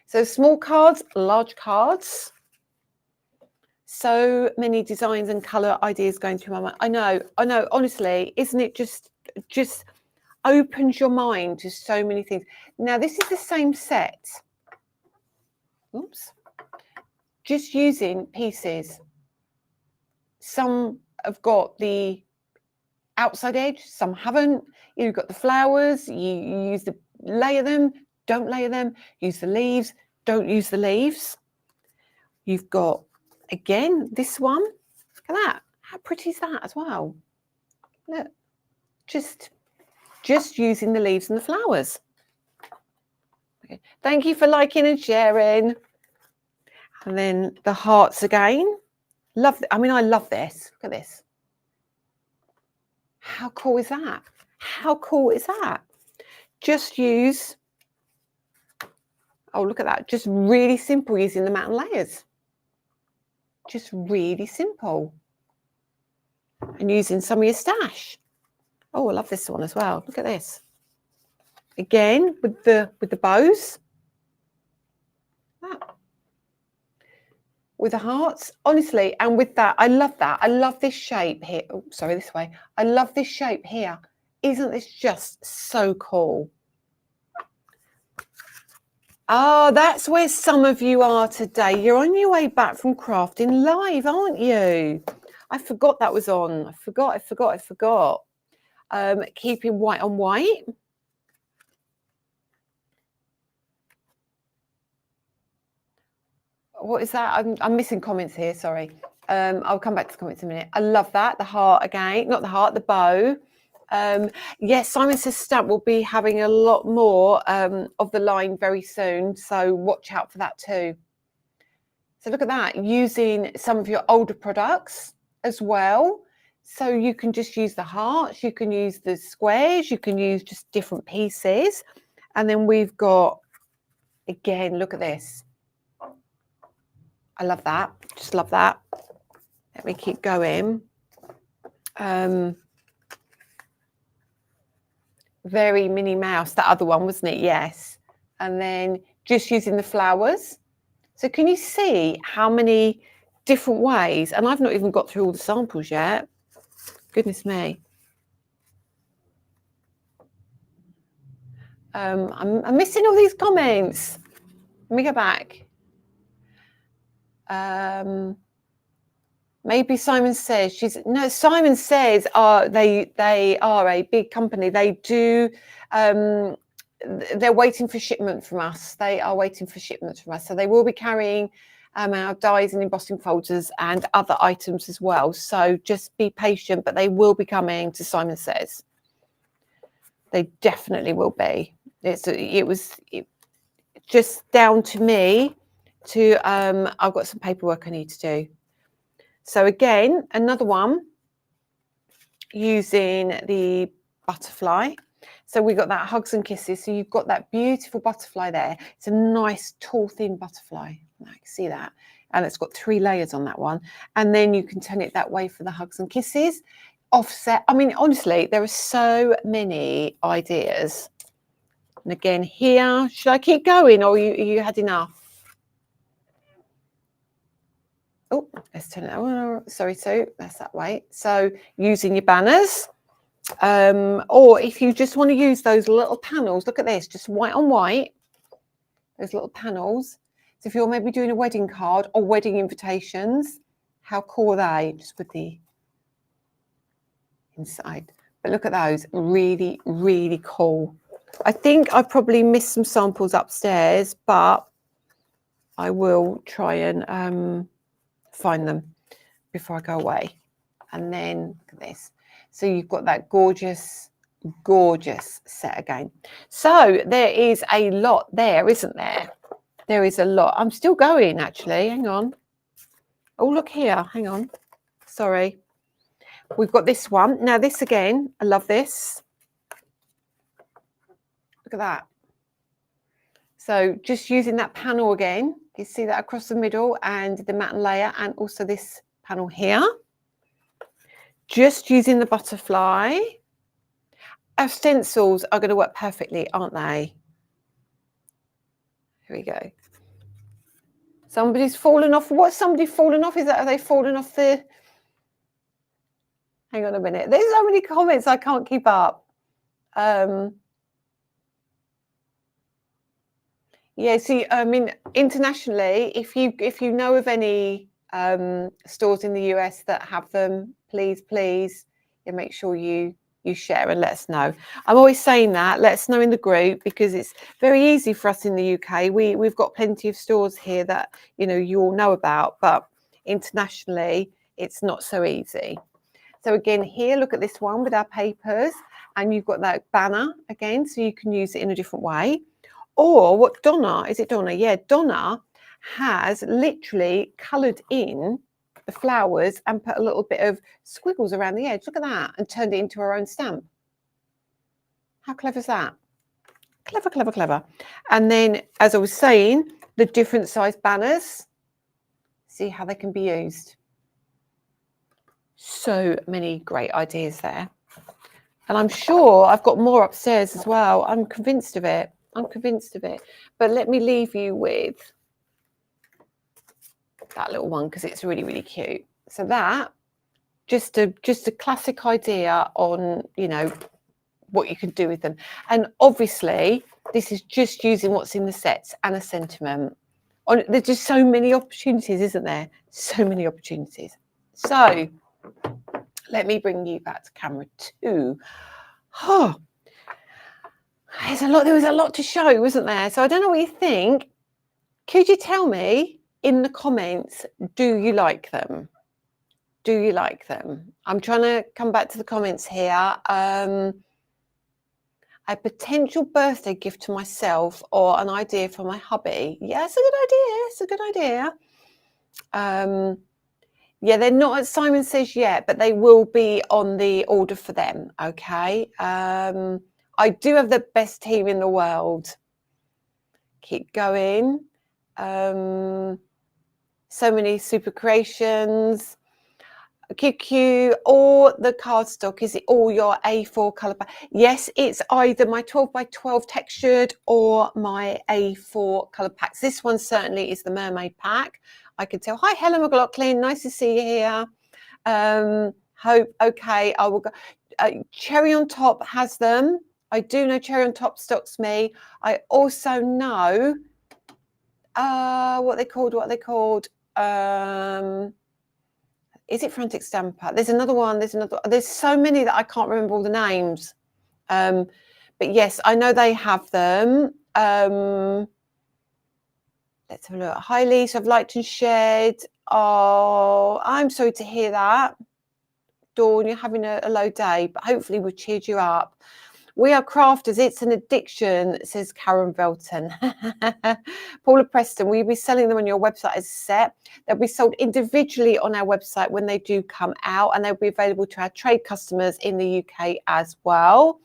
So small cards, large cards. So many designs and colour ideas going through my mind. I know. Honestly, isn't it just opens your mind to so many things. Now, this is the same set. Oops. Just using pieces. Some have got the outside edge, some haven't. You've got the flowers, you use the layer them, don't layer them, use the leaves, don't use the leaves. You've got, again, this one. Look at that. How pretty is that as well? Look, just using the leaves and the flowers. Okay. Thank you for liking and sharing. And then the hearts again. I love this. Look at this. How cool is that? How cool is that? Just use, oh, look at that. Just really simple using the matte and layers. Just really simple. And using some of your stash. Oh, I love this one as well. Look at this. Again, with the bows. That. With the hearts, honestly, and with that, I love that. I love this shape here. Oh, sorry, this way. I love this shape here. Isn't this just so cool? Oh, that's where some of you are today. You're on your way back from Crafting Live, aren't you? I forgot that was on. I forgot. Keeping white on white. What is that? I'm missing comments here, sorry. I'll come back to the comments in a minute. I love that. The heart again, not the heart, the bow. Yes, Simon says Stamp will be having a lot more of the line very soon, so watch out for that too. So look at that, using some of your older products as well. So you can just use the hearts, you can use the squares, you can use just different pieces. And then we've got, again, look at this. I love that. Just love that. Let me keep going. Very Minnie Mouse, that other one, wasn't it? Yes. And then just using the flowers. So can you see how many different ways? And I've not even got through all the samples yet. Goodness me. I'm missing all these comments. Let me go back. Maybe Simon says Simon says they are a big company. They do they're waiting for shipment from us. They are waiting for shipment from us. So they will be carrying our dies and embossing folders and other items as well. So just be patient, but they will be coming to Simon Says. They definitely will be. It was just down to me to I've got some paperwork I need to do. So again, another one using the butterfly. So we got that hugs and kisses. So you've got that beautiful butterfly there. It's a nice, tall, thin butterfly. I can see that. And it's got 3 layers on that one. And then you can turn it that way for the hugs and kisses. Offset. I mean, honestly, there are so many ideas. And again, here, should I keep going or you had enough? Oh, let's turn it. Oh, sorry, so that's that way. So using your banners. Or if you just want to use those little panels, look at this, just white on white, those little panels. So if you're maybe doing a wedding card or wedding invitations, how cool are they? Just with the inside. But look at those, really, really cool. I think I probably missed some samples upstairs, but I will try and find them before I go away. And then look at this. So you've got that gorgeous, gorgeous set again. So there is a lot there, isn't there? There is a lot. I'm still going, actually. Hang on. Oh, look here. Hang on. Sorry. We've got this one. Now, this again, I love this. Look at that. So just using that panel again. You see that across the middle and the matte layer and also this panel here. Just using the butterfly. Our stencils are going to work perfectly, aren't they? Here we go. Somebody's fallen off. What's somebody fallen off? Is that, are they fallen off the... Hang on a minute. There's so many comments I can't keep up. Yeah, see, I mean, internationally, if you know of any stores in the US that have them, please make sure you share and let us know. I'm always saying that, let us know in the group, because it's very easy for us in the UK. We've got plenty of stores here that, you know, you all know about, but internationally, it's not so easy. So again, here, look at this one with our papers, and you've got that banner again, so you can use it in a different way. Or what Donna, is it Donna? Yeah, Donna has literally coloured in the flowers and put a little bit of squiggles around the edge. Look at that, and turned it into her own stamp. How clever is that? Clever, clever, clever. And then, as I was saying, the different size banners, see how they can be used. So many great ideas there. And I'm sure I've got more upstairs as well. I'm convinced of it. I'm convinced of it. But let me leave you with that little one because it's really, really cute. So that, just a classic idea on, you know, what you can do with them. And obviously, this is just using what's in the sets and a sentiment. There's just so many opportunities, isn't there? So many opportunities. So let me bring you back to camera 2. Oh, there was a lot to show, wasn't there? So I don't know what you think. Could you tell me in the comments, do you like them? Do you like them? I'm trying to come back to the comments here. A potential birthday gift to myself or an idea for my hubby. Yeah, it's a good idea. It's a good idea. Yeah, they're not at Simon Says yet, but they will be on the order for them. Okay. I do have the best team in the world. Keep going. So many super creations. QQ or the cardstock, is it all your A4 colour pack? Yes, it's either my 12 by 12 textured or my A4 colour packs. This one certainly is the mermaid pack. I can tell. Hi, Helen McLaughlin. Nice to see you here. Hope. Okay, I will go. Cherry on Top has them. I do know Cherry on Top stocks me. I also know what they called. Is it Frantic Stamper? There's another one. There's so many that I can't remember all the names. But yes, I know they have them. Let's have a look. Hi, Lisa. I've liked and shared. Oh, I'm sorry to hear that. Dawn, you're having a low day, but hopefully we've cheered you up. We are crafters. It's an addiction, says Karen Velton. Paula Preston, will you be selling them on your website as a set? They'll be sold individually on our website when they do come out, and they'll be available to our trade customers in the UK as well.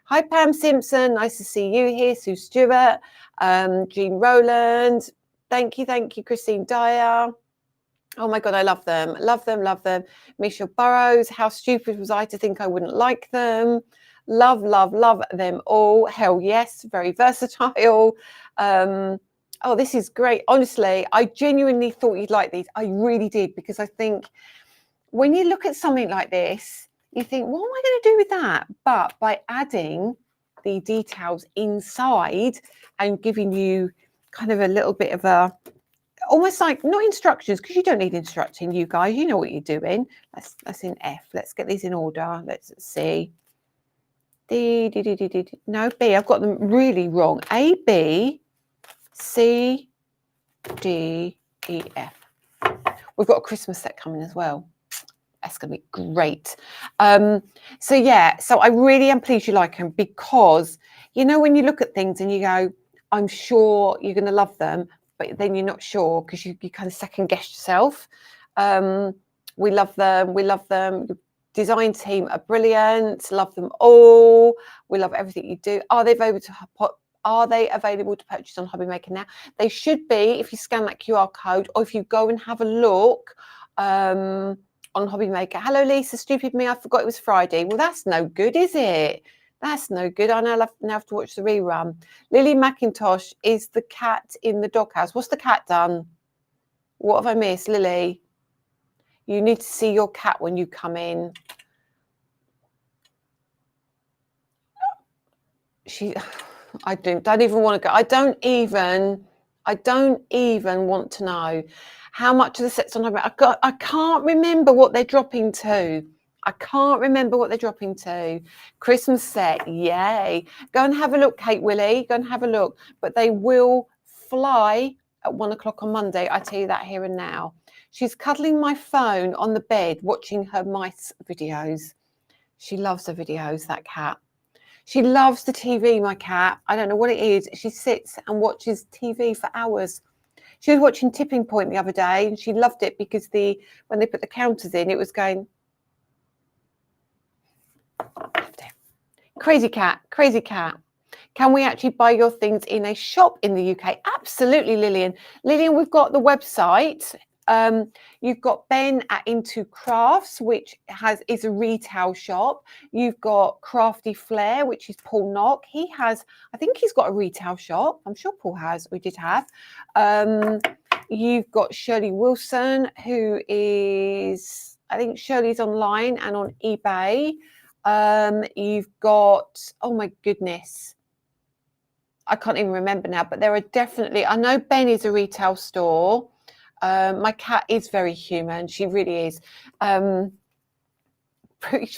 Hi, Pam Simpson. Nice to see you here. Sue Stewart, Jean Rowland. Thank you, Christine Dyer. Oh my God, I love them. Love them, love them. Michelle Burrows. How stupid was I to think I wouldn't like them? Love, love, love them all. Hell yes, very versatile. Oh, this is great. Honestly, I genuinely thought you'd like these. I really did, because I think when you look at something like this, you think, what am I going to do with that? But by adding the details inside and giving you kind of a little bit of a, almost like, not instructions, because you don't need instructing, you guys, you know what you're doing. That's in F. Let's get these in order. Let's see. D, D, D, D, D, D. No, B. I've got them really wrong. A, B, C, D, E, F. We've got a Christmas set coming as well. That's going to be great. So yeah, so I really am pleased you like them, because, you know, when you look at things and you go, I'm sure you're going to love them, but then you're not sure, because you kind of second guess yourself. We love them. We love them. The design team are brilliant. Love them all. We love everything you do. Are they available to purchase on Hobbymaker now? They should be, if you scan that QR code, or if you go and have a look on Hobbymaker. Hello, Lisa. Stupid me. I forgot it was Friday. Well, that's no good, is it? That's no good. I now have to watch the rerun. Lily McIntosh is the cat in the doghouse. What's the cat done? What have I missed, Lily? You need to see your cat when you come in. I don't even want to go. I don't even want to know how much of the sets on Hobbymaker. I can't remember what they're dropping to. Christmas set, yay. Go and have a look, Kate Willie. Go and have a look. But they will fly at 1 o'clock on Monday. I tell you that here and now. She's cuddling my phone on the bed, watching her mice videos. She loves her videos, that cat. She loves the TV, my cat. I don't know what it is. She sits and watches TV for hours. She was watching Tipping Point the other day, and she loved it because when they put the counters in, it was going. Crazy cat, crazy cat. Can we actually buy your things in a shop in the UK? Absolutely, Lillian. Lillian, we've got the website. You've got Ben at Into Crafts, which is a retail shop. You've got Crafty Flair, which is Paul Knock. I think he's got a retail shop. I'm sure Paul has, we did have. You've got Shirley Wilson, who is, I think Shirley's online and on eBay. You've got, oh my goodness, I can't even remember now, but there are definitely, I know Ben is a retail store. My cat is very human. She really is.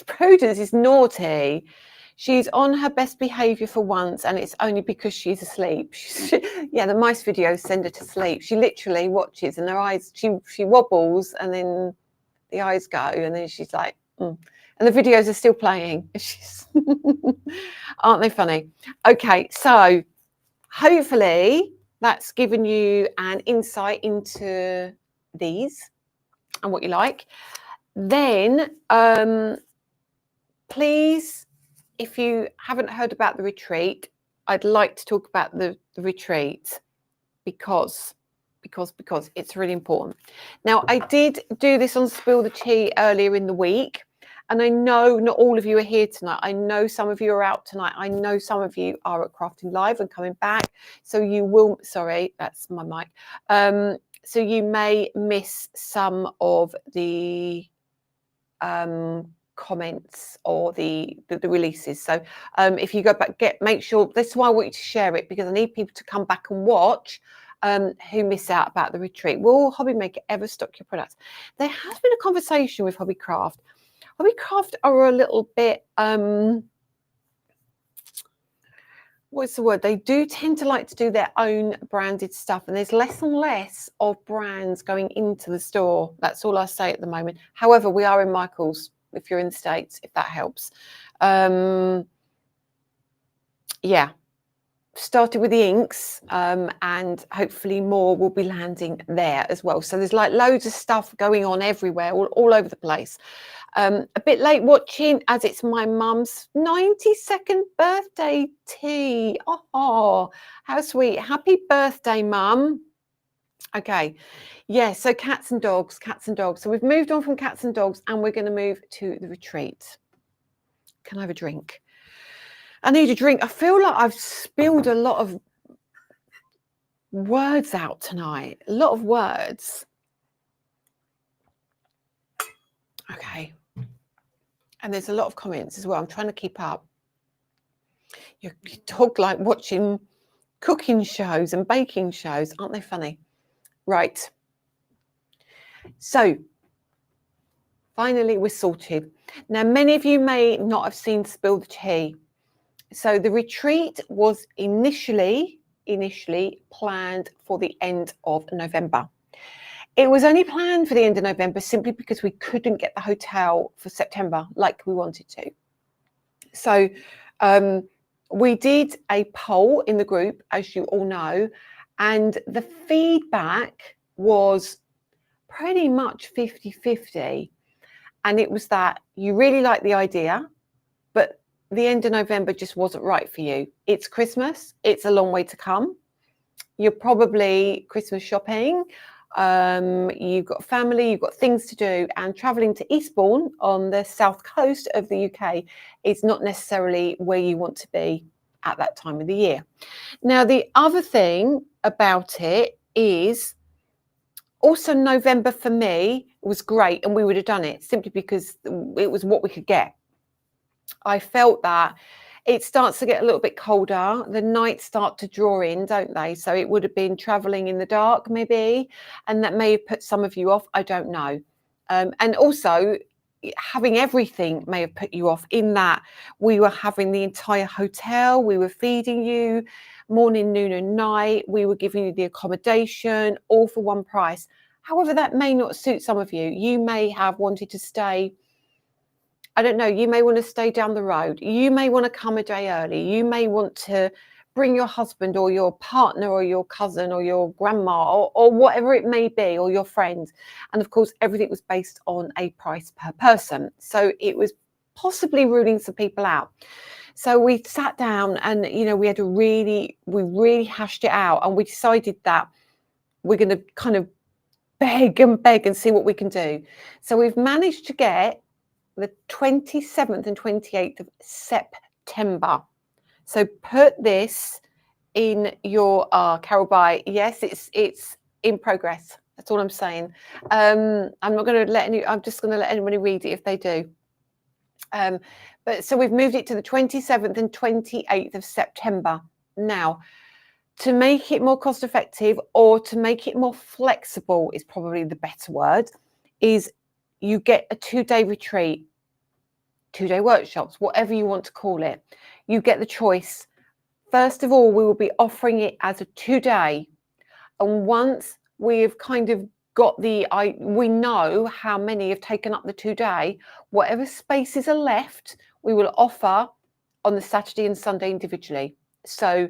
Prudence is naughty. She's on her best behavior for once, and it's only because she's asleep. Yeah, the mice videos send her to sleep. She literally watches, and her eyes, she wobbles, and then the eyes go, and then she's like, and the videos are still playing. Aren't they funny? Okay, so hopefully that's given you an insight into these and what you like. Then please, if you haven't heard about the retreat, I'd like to talk about the retreat because it's really important. Now, I did do this on Spill the Tea earlier in the week, and I know not all of you are here tonight. I know some of you are out tonight. I know some of you are at Crafting Live and coming back. So you will, sorry, that's my mic. So you may miss some of the comments or the releases. So if you go back, make sure, that's why I want you to share it, because I need people to come back and watch who miss out about the retreat. Will Hobbymaker ever stock your products? There has been a conversation with Hobbycraft. Hobbycraft are a little bit, what's the word? They do tend to like to do their own branded stuff, and there's less and less of brands going into the store. That's all I say at the moment. However, we are in Michael's, if you're in the States, if that helps. Yeah. started with the inks, and hopefully more will be landing there as well. So there's like loads of stuff going on everywhere, all over the place. A bit late watching as it's my mum's 92nd birthday tea. Oh, how sweet. Happy birthday, mum. Okay. Yeah, so cats and dogs. So we've moved on from cats and dogs and we're going to move to the retreat. Can I have a drink? I need a drink. I feel like I've spilled a lot of words out tonight. A lot of words. Okay. And there's a lot of comments as well. I'm trying to keep up. Your dog like watching cooking shows and baking shows. Aren't they funny? Right. So finally, we're sorted. Now, many of you may not have seen Spill the Tea. So the retreat was initially planned for the end of November. It was only planned for the end of November simply because we couldn't get the hotel for September like we wanted to. So we did a poll in the group, as you all know, and the feedback was pretty much 50-50. And it was that you really like the idea, but the end of November just wasn't right for you. It's Christmas. It's a long way to come. You're probably Christmas shopping. You've got family, you've got things to do, and traveling to Eastbourne on the south coast of the UK is not necessarily where you want to be at that time of the year. Now, the other thing about it is also November for me was great, and we would have done it simply because it was what we could get. I felt that it starts to get a little bit colder. The nights start to draw in, don't they? So it would have been traveling in the dark maybe, and that may have put some of you off. I don't know. And also having everything may have put you off in that we were having the entire hotel. We were feeding you morning, noon and night. We were giving you the accommodation all for one price. However, that may not suit some of you. You may have wanted to stay, I don't know, you may want to stay down the road. You may want to come a day early. You may want to bring your husband or your partner or your cousin or your grandma or whatever it may be, or your friends. And of course, everything was based on a price per person. So it was possibly ruling some people out. So we sat down and, you know, we really hashed it out, and we decided that we're going to kind of beg and see what we can do. So we've managed to get the 27th and 28th of September. So put this in your Carol Bye. Yes, it's in progress. That's all I'm saying. I'm not going to let any. I'm just going to let anybody read it if they do. But so we've moved it to the 27th and 28th of September. Now, to make it more cost effective, or to make it more flexible is probably the better word, is you get a 2-day retreat, 2-day workshops, whatever you want to call it. You get the choice. First of all, we will be offering it as a 2-day. And once we've kind of got we know how many have taken up the 2-day, whatever spaces are left, we will offer on the Saturday and Sunday individually. So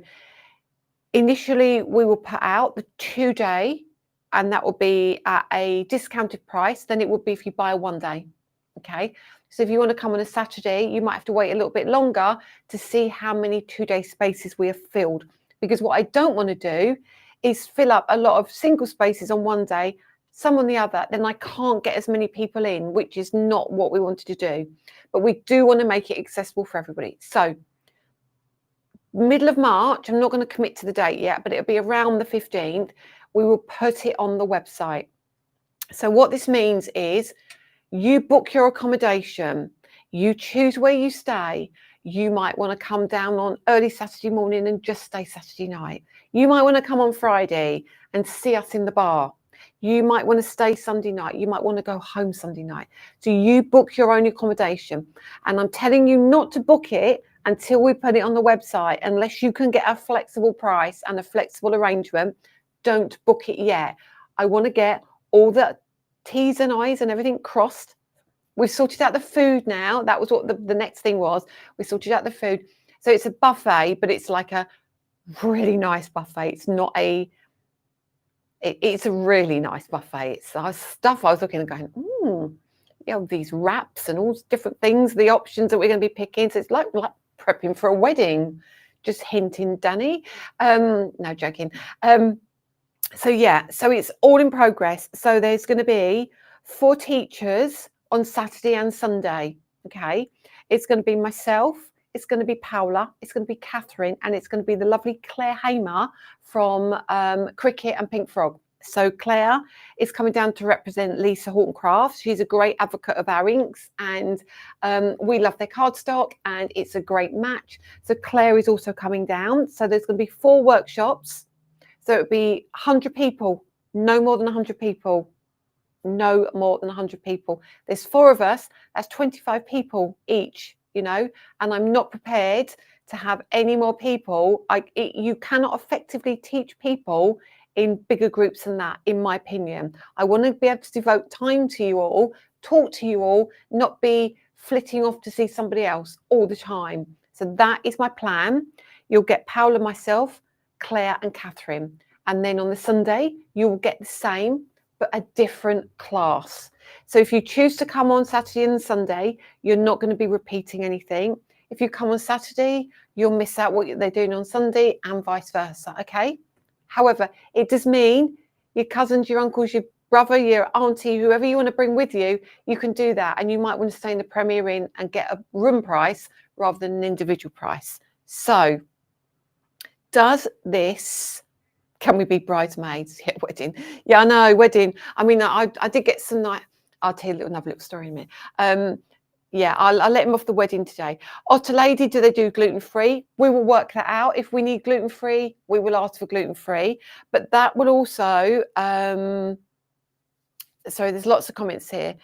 initially we will put out the 2-day, and that will be at a discounted price than it would be if you buy a 1-day. Okay. So if you want to come on a Saturday, you might have to wait a little bit longer to see how many 2-day spaces we have filled. Because what I don't want to do is fill up a lot of single spaces on one day, some on the other, then I can't get as many people in, which is not what we wanted to do. But we do want to make it accessible for everybody. So middle of March, I'm not going to commit to the date yet, but it'll be around the 15th. We will put it on the website. So what this means is you book your accommodation, you choose where you stay. You might want to come down on early Saturday morning and just stay Saturday night. You might want to come on Friday and see us in the bar. You might want to stay Sunday night. You might want to go home Sunday night. So you book your own accommodation. And I'm telling you not to book it until we put it on the website. Unless you can get a flexible price and a flexible arrangement, don't book it yet. I want to get all the T's and I's and everything crossed. We've sorted out the food now. That was what the next thing was. We sorted out the food. So it's a buffet, but it's like a really nice buffet. It's not it's a really nice buffet. It's stuff I was looking and going, these wraps and all different things, the options that we're going to be picking. So it's like prepping for a wedding, just hinting, Danny. No, joking. So it's all in progress. So there's going to be 4 teachers on Saturday and Sunday. Okay, it's going to be myself, it's going to be Paula, it's going to be Catherine, and it's going to be the lovely Claire Hamer from Cricket and Pink Frog. So Claire is coming down to represent Lisa Horton Crafts. She's a great advocate of our inks, and we love their cardstock, and it's a great match. So Claire is also coming down. So there's going to be 4 workshops. So it would be 100 people, no more than 100 people, no more than 100 people. There's 4 of us, that's 25 people each, and I'm not prepared to have any more people. You cannot effectively teach people in bigger groups than that, in my opinion. I want to be able to devote time to you all, talk to you all, not be flitting off to see somebody else all the time. So that is my plan. You'll get Paula, myself, Claire and Catherine, and then on the Sunday you will get the same but a different class. So if you choose to come on Saturday and Sunday, you're not going to be repeating anything. If you come on Saturday, you'll miss out what they're doing on Sunday, and vice versa. Okay, however, it does mean your cousins, your uncles, your brother, your auntie, whoever you want to bring with you, you can do that, and you might want to stay in the Premier Inn and get a room price rather than an individual price. So can we be bridesmaids? Yeah, wedding. Yeah, I know, wedding. I mean, I did get some night. I'll tell you another little story in a minute. Yeah, I'll let him off the wedding today. Otter Lady, do they do gluten-free? We will work that out. If we need gluten-free, we will ask for gluten-free. But that will also, sorry, there's lots of comments here.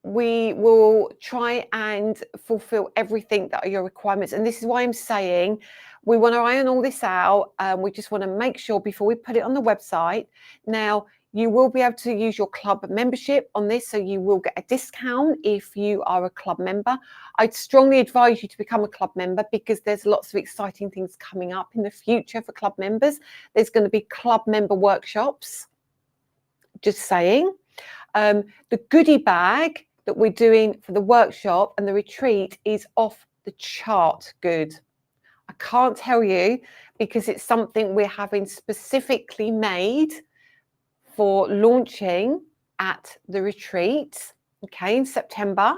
We will try and fulfill everything that are your requirements. And this is why I'm saying we want to iron all this out. We just want to make sure before we put it on the website. Now, you will be able to use your club membership on this, so you will get a discount if you are a club member. I'd strongly advise you to become a club member, because there's lots of exciting things coming up in the future for club members. There's going to be club member workshops, just saying. The goodie bag that we're doing for the workshop and the retreat is off the chart good. I can't tell you, because it's something we're having specifically made for launching at the retreat, okay, in September.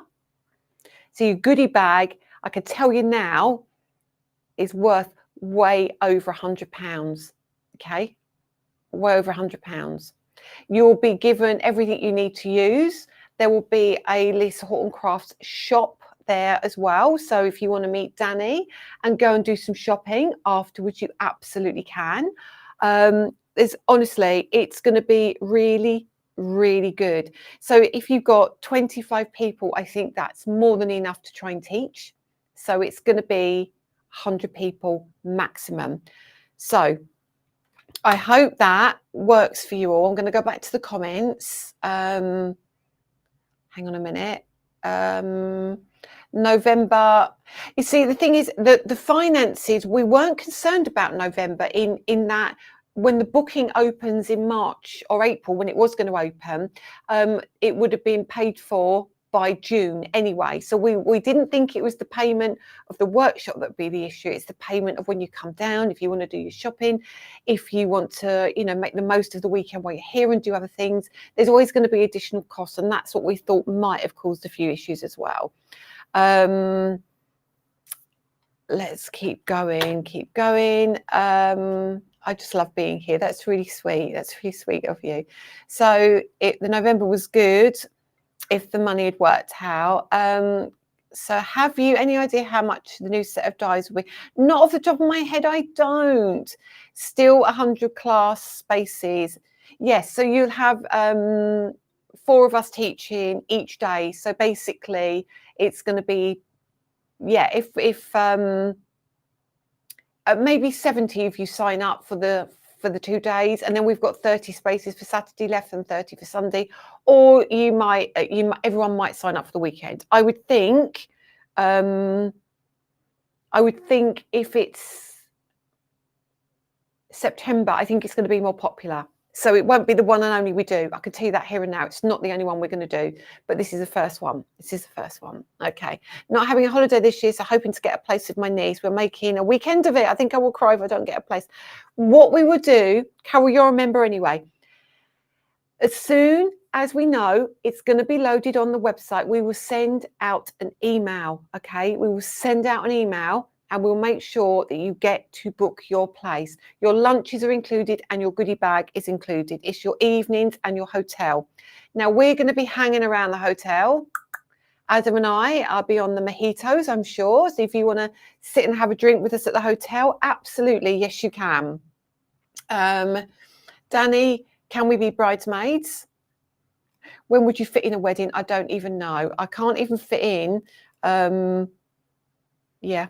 So your goodie bag, I can tell you now, is worth way over £100, okay, way over £100. You'll be given everything you need to use. There will be a Lisa Horton Crafts shop there as well. So if you want to meet Danny and go and do some shopping afterwards, you absolutely can. Honestly, it's going to be really, really good. So if you've got 25 people, I think that's more than enough to try and teach. So it's going to be 100 people maximum. So I hope that works for you all. I'm going to go back to the comments. Hang on a minute. November. You see, the thing is that the finances, we weren't concerned about November in that when the booking opens in March or April, when it was going to open, it would have been paid for by June anyway. So we didn't think it was the payment of the workshop that would be the issue. It's the payment of when you come down, if you want to do your shopping, if you want to, make the most of the weekend while you're here and do other things. There's always going to be additional costs, and that's what we thought might have caused a few issues as well. Let's keep going. I just love being here. That's really sweet. That's really sweet of you. So the November was good if the money had worked out. So have you any idea how much the new set of dies will be? Not off the top of my head, I don't. Still 100 class spaces. Yes, so you'll have 4 of us teaching each day. So basically it's going to be, if maybe 70 if you sign up for the 2 days, and then we've got 30 spaces for Saturday left and 30 for Sunday. Or everyone might sign up for the weekend. I would think if it's September, I think it's going to be more popular. So it won't be the one and only we do. I can tell you that here and now. It's not the only one we're going to do, but this is the first one. This is the first one. Okay. Not having a holiday this year, so hoping to get a place with my niece. We're making a weekend of it. I think I will cry if I don't get a place. What we will do, Carol, you're a member anyway. As soon as we know it's going to be loaded on the website, we will send out an email. Okay. We will send out an email. And we'll make sure that you get to book your place. Your lunches are included and your goodie bag is included. It's your evenings and your hotel. Now, we're going to be hanging around the hotel. Adam and I'll be on the mojitos, I'm sure. So if you want to sit and have a drink with us at the hotel, absolutely, yes, you can. Danny, can we be bridesmaids? When would you fit in a wedding? I don't even know. I can't even fit in... Yeah.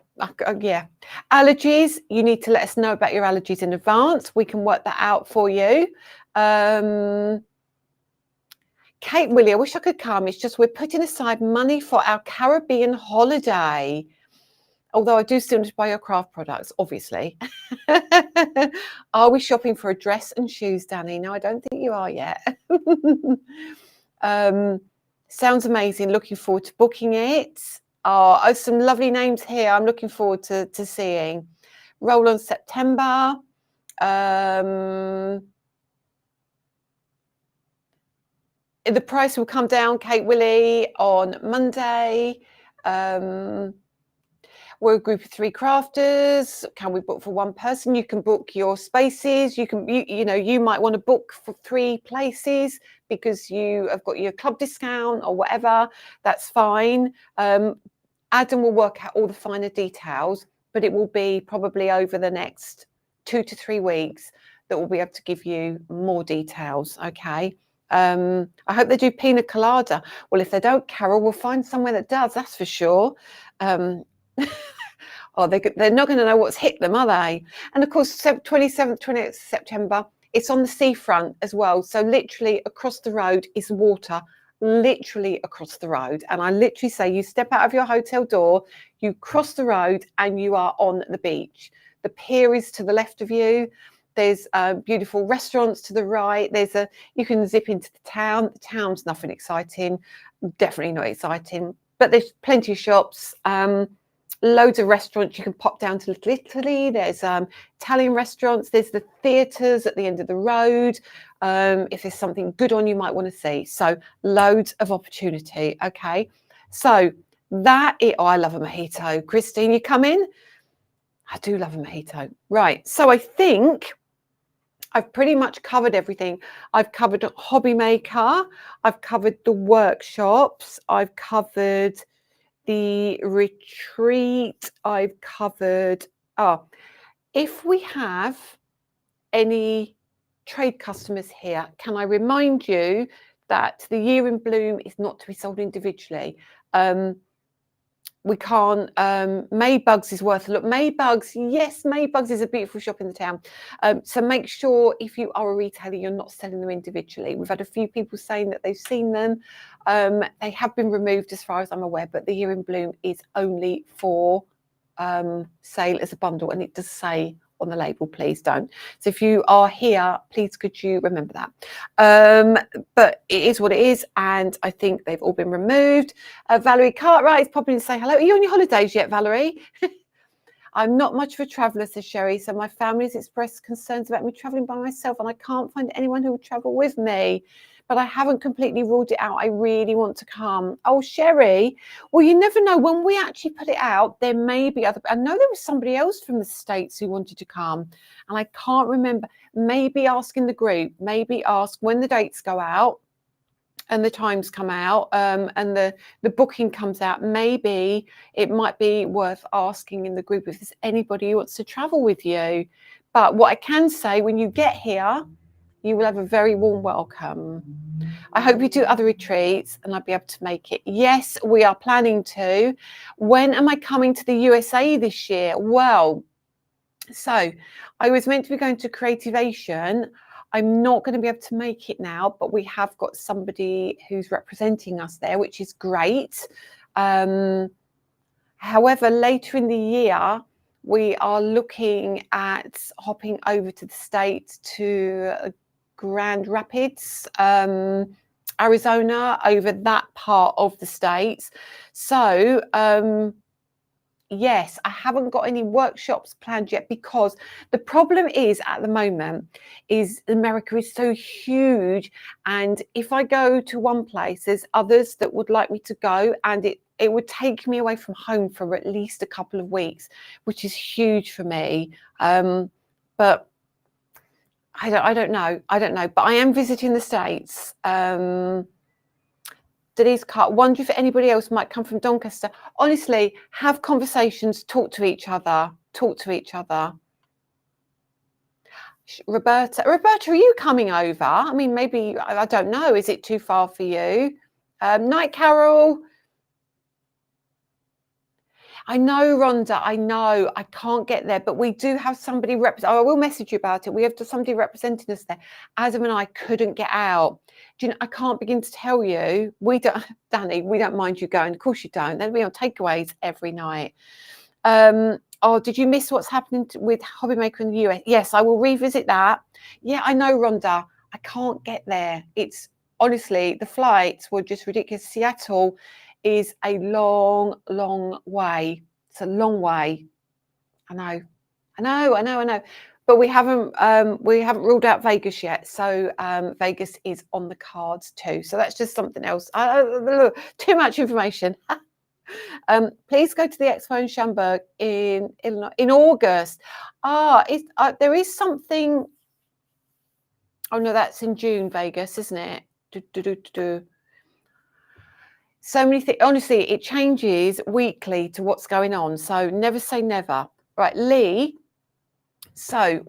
Allergies, you need to let us know about your allergies in advance. We can work that out for you. Kate Willie, I wish I could come. It's just we're putting aside money for our Caribbean holiday. Although I do still need to buy your craft products, obviously. Are we shopping for a dress and shoes, Danny? No, I don't think you are yet. Sounds amazing. Looking forward to booking it. Oh, some lovely names here. I'm looking forward to seeing. Roll on September. The price will come down, Kate Willie, on Monday. We're a group of 3 crafters. Can we book for one person? You can book your spaces. You might want to book for 3 places because you have got your club discount or whatever. That's fine. Adam will work out all the finer details, but it will be probably over the next 2 to 3 weeks that we'll be able to give you more details. Okay. I hope they do pina colada. Well, if they don't, Carol, we'll find somewhere that does. That's for sure. Oh, they're not going to know what's hit them, are they? And of course, 27th, 28th September, it's on the seafront as well. So literally across the road is water, literally across the road. And I literally say you step out of your hotel door, you cross the road and you are on the beach. The pier is to the left of you. There's beautiful restaurants to the right. You can zip into the town. The town's nothing exciting, definitely not exciting, but there's plenty of shops. Loads of restaurants. You can pop down to Little Italy. There's Italian restaurants. There's the theatres at the end of the road. If there's something good on, you might want to see. So loads of opportunity. Okay. So I love a mojito. Christine, you come in? I do love a mojito. Right. So I think I've pretty much covered everything. I've covered Hobby Maker. I've covered the workshops. I've covered the retreat. I've covered. If we have any trade customers here, can I remind you that the Year in Bloom is not to be sold individually. We can't. Maybugs is worth a look. Maybugs, yes, Maybugs is a beautiful shop in the town. So make sure if you are a retailer, you're not selling them individually. We've had a few people saying that they've seen them. They have been removed as far as I'm aware, but the Year in Bloom is only for sale as a bundle, and it does say on the label, please don't. So if you are here, please could you remember that. But it is what it is, and I think they've all been removed. Valerie Cartwright is popping in to say hello. Are you on your holidays yet, Valerie? I'm not much of a traveller, says Sherry, so my family has expressed concerns about me travelling by myself, and I can't find anyone who will travel with me. But I haven't completely ruled it out. I really want to come. Oh, Sherry, well, you never know. When we actually put it out, there may be other. I know there was somebody else from the States who wanted to come, and I can't remember. Maybe ask in the group. Maybe ask when the dates go out and the times come out, and the booking comes out. Maybe it might be worth asking in the group if there's anybody who wants to travel with you. But what I can say, when you get here, you will have a very warm welcome. I hope you do other retreats and I'll be able to make it. Yes, we are planning to. When am I coming to the USA this year? Well, so I was meant to be going to Creativation. I'm not going to be able to make it now, but we have got somebody who's representing us there, which is great. However, later in the year, We are looking at hopping over to the States, to Grand Rapids, Arizona, over that part of the States. So yes, I haven't got any workshops planned yet, because the problem is at the moment is America is so huge, and if I go to one place, there's others that would like me to go, and it would take me away from home for at least a couple of weeks, which is huge for me. But I don't know. But I am visiting the States. Denise Cart, wonder if anybody else might come from Doncaster. Honestly, have conversations, talk to each other. Roberta, are you coming over? I mean, maybe, I don't know. Is it too far for you? Night, Carol. I know, Rhonda, I know I can't get there, but we do have somebody I will message you about it. We have somebody representing us there. Adam and I couldn't get out. Do you know, I can't begin to tell you. We don't, Danny, we don't mind you going. Of course you don't. They'll be on takeaways every night. Oh, did you miss what's happening with Hobbymaker in the US? Yes, I will revisit that. Yeah, I know, Rhonda. I can't get there. It's honestly, the flights were just ridiculous. Seattle is a long way. It's a long way. I know. But we haven't ruled out Vegas yet. So Vegas is on the cards too. So that's just something else. Too much information. Please go to the Expo in Schaumburg in Illinois in August. There is something. Oh no, that's in June, Vegas, isn't it? So many things. Honestly, it changes weekly to what's going on. So never say never. Right, Lee. So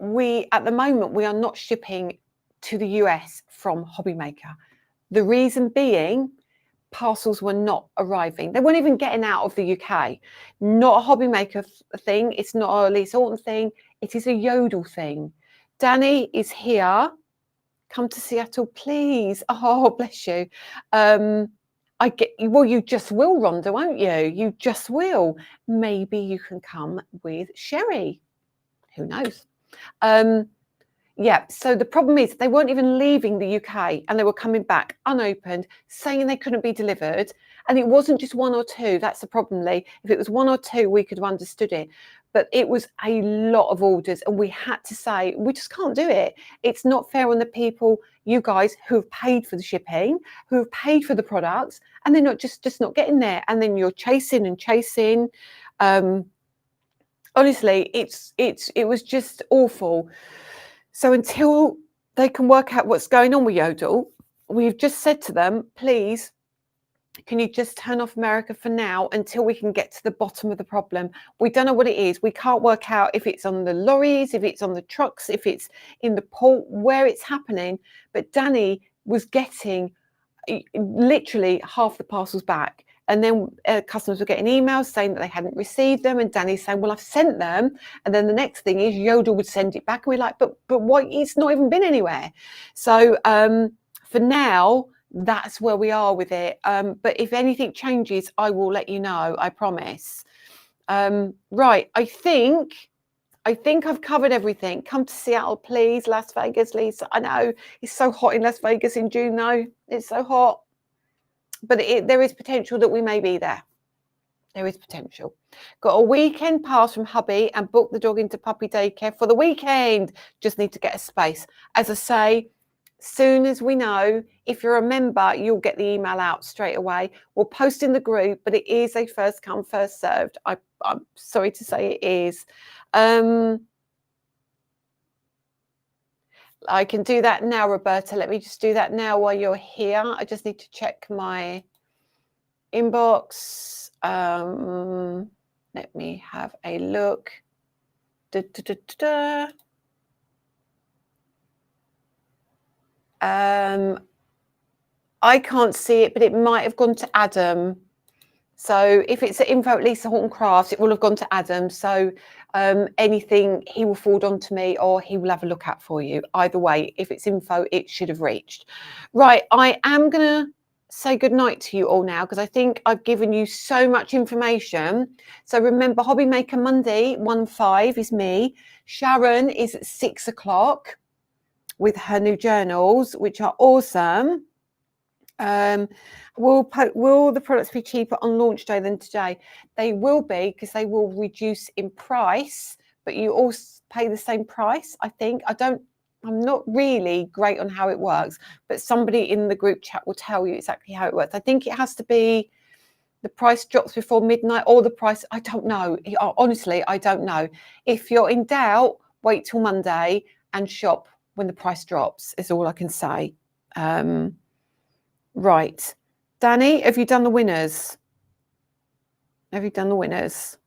at the moment, we are not shipping to the US from Hobbymaker. The reason being, parcels were not arriving. They weren't even getting out of the UK. Not a Hobbymaker thing. It's not a Lisa Horton thing. It is a Yodel thing. Danny is here. Come to Seattle, please. Oh, bless you. You just will, Rhonda, won't you? You just will. Maybe you can come with Sherry. Who knows? Yeah, so the problem is they weren't even leaving the UK, and they were coming back unopened, saying they couldn't be delivered. And it wasn't just one or two. That's the problem, Lee. If it was one or two, we could have understood it. But it was a lot of orders, and we had to say, we just can't do it. It's not fair on the people, you guys, who have paid for the shipping, who have paid for the products, and they're not just not getting there. And then you're chasing and chasing. Honestly, it was just awful. So until they can work out what's going on with Yodel, we've just said to them, please, can you just turn off America for now until we can get to the bottom of the problem? We don't know what it is. We can't work out if it's on the lorries, if it's on the trucks, if it's in the port, where it's happening. But Danny was getting literally half the parcels back. And then customers were getting emails saying that they hadn't received them. And Danny's saying, well, I've sent them. And then the next thing is Yodel would send it back. And we're like, but what? It's not even been anywhere. So for now, that's where we are with it. But if anything changes, I will let you know. I promise. Right. I think I've covered everything. Come to Seattle, please. Las Vegas, Lisa. I know it's so hot in Las Vegas in June, though. It's so hot. But there is potential that we may be there. There is potential. Got a weekend pass from hubby and booked the dog into puppy daycare for the weekend. Just need to get a space. As I say, soon as we know, if you're a member, you'll get the email out straight away. We'll post in the group, but it is a first come, first served. I'm sorry to say it is. I can do that now, Roberta. Let me just do that now while you're here. I just need to check my inbox. Let me have a look. I can't see it, but it might have gone to Adam. So if it's at info at Lisa Horton Crafts, it will have gone to Adam. So anything he will forward on to me, or he will have a look at for you. Either way, if it's info, it should have reached. Right, I am going to say goodnight to you all now because I think I've given you so much information. So remember, Hobby Maker Monday 1-5 is me. Sharon is at 6 o'clock with her new journals, which are awesome. Will the products be cheaper on launch day than today? They will be, because they will reduce in price, but you all pay the same price, I think. I'm not really great on how it works, but somebody in the group chat will tell you exactly how it works. I think it has to be the price drops before midnight, or the price, I don't know. Honestly, I don't know. If you're in doubt, wait till Monday and shop when the price drops, is all I can say. Right. Danny, have you done the winners? Have you done the winners?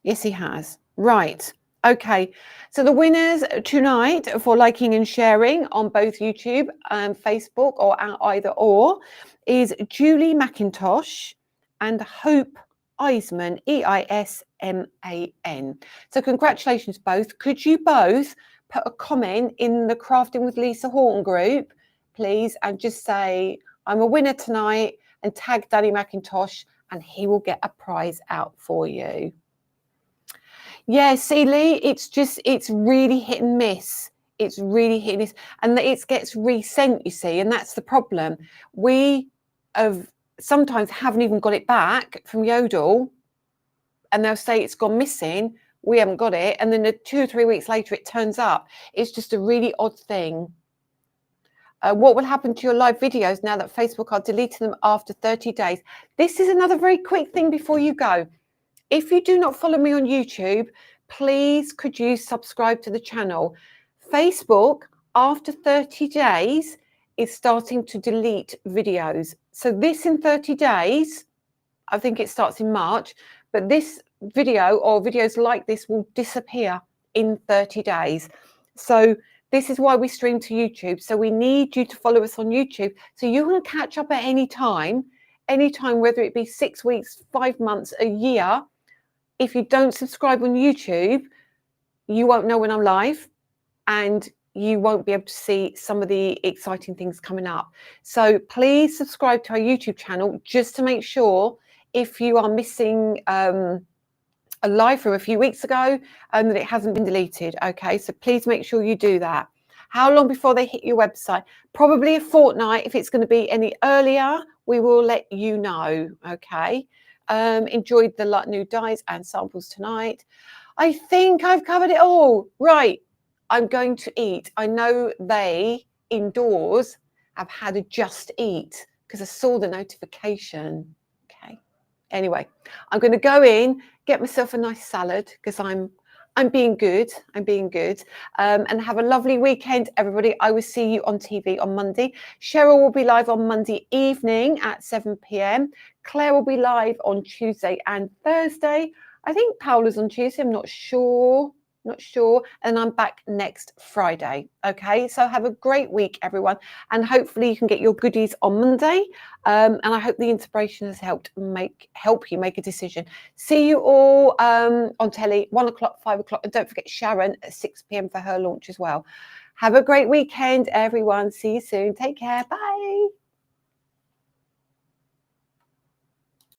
Yes, he has. Right. Okay. So the winners tonight for liking and sharing on both YouTube and Facebook, or either or, is Julie McIntosh and Hope Eisman, Eisman. So congratulations both. Could you both put a comment in the Crafting with Lisa Horton group, please, and just say, I'm a winner tonight, and tag Danny McIntosh, and he will get a prize out for you. Yeah, see, Lee, it's really hit and miss. It's really hit and miss. And it gets resent, you see, and that's the problem. We sometimes haven't even got it back from Yodel, and they'll say it's gone missing. We haven't got it. And then 2 or 3 weeks later, it turns up. It's just a really odd thing. What will happen to your live videos now that Facebook are deleting them after 30 days? This is another very quick thing before you go. If you do not follow me on YouTube, please could you subscribe to the channel. Facebook, after 30 days, is starting to delete videos. So this in 30 days, I think it starts in March, but this video or videos like this will disappear in 30 days. So this is why we stream to YouTube. So we need you to follow us on YouTube so you can catch up at any time, whether it be 6 weeks, 5 months, a year. If you don't subscribe on YouTube, you won't know when I'm live, and you won't be able to see some of the exciting things coming up. So please subscribe to our YouTube channel just to make sure, if you are missing a live from a few weeks ago, that it hasn't been deleted. Okay, so please make sure you do that. How long before they hit your website? Probably a fortnight. If it's going to be any earlier, we will let you know. Okay. Enjoyed the new dyes and samples tonight. I think I've covered it all. Right. I'm going to eat. I know they indoors have had a Just Eat because I saw the notification. Okay. Anyway, I'm going to go in, get myself a nice salad because I'm being good. I'm being good. And have a lovely weekend, everybody. I will see you on TV on Monday. Cheryl will be live on Monday evening at 7 p.m. Claire will be live on Tuesday and Thursday. I think Paula's on Tuesday. I'm not sure. And I'm back next Friday. Okay, so have a great week, everyone, and hopefully you can get your goodies on Monday. And I hope the inspiration has helped help you make a decision. See you all on telly, 1 o'clock, 5 o'clock, and don't forget Sharon at 6 p.m. for her launch as well. Have a great weekend, everyone. See you soon. Take care. Bye.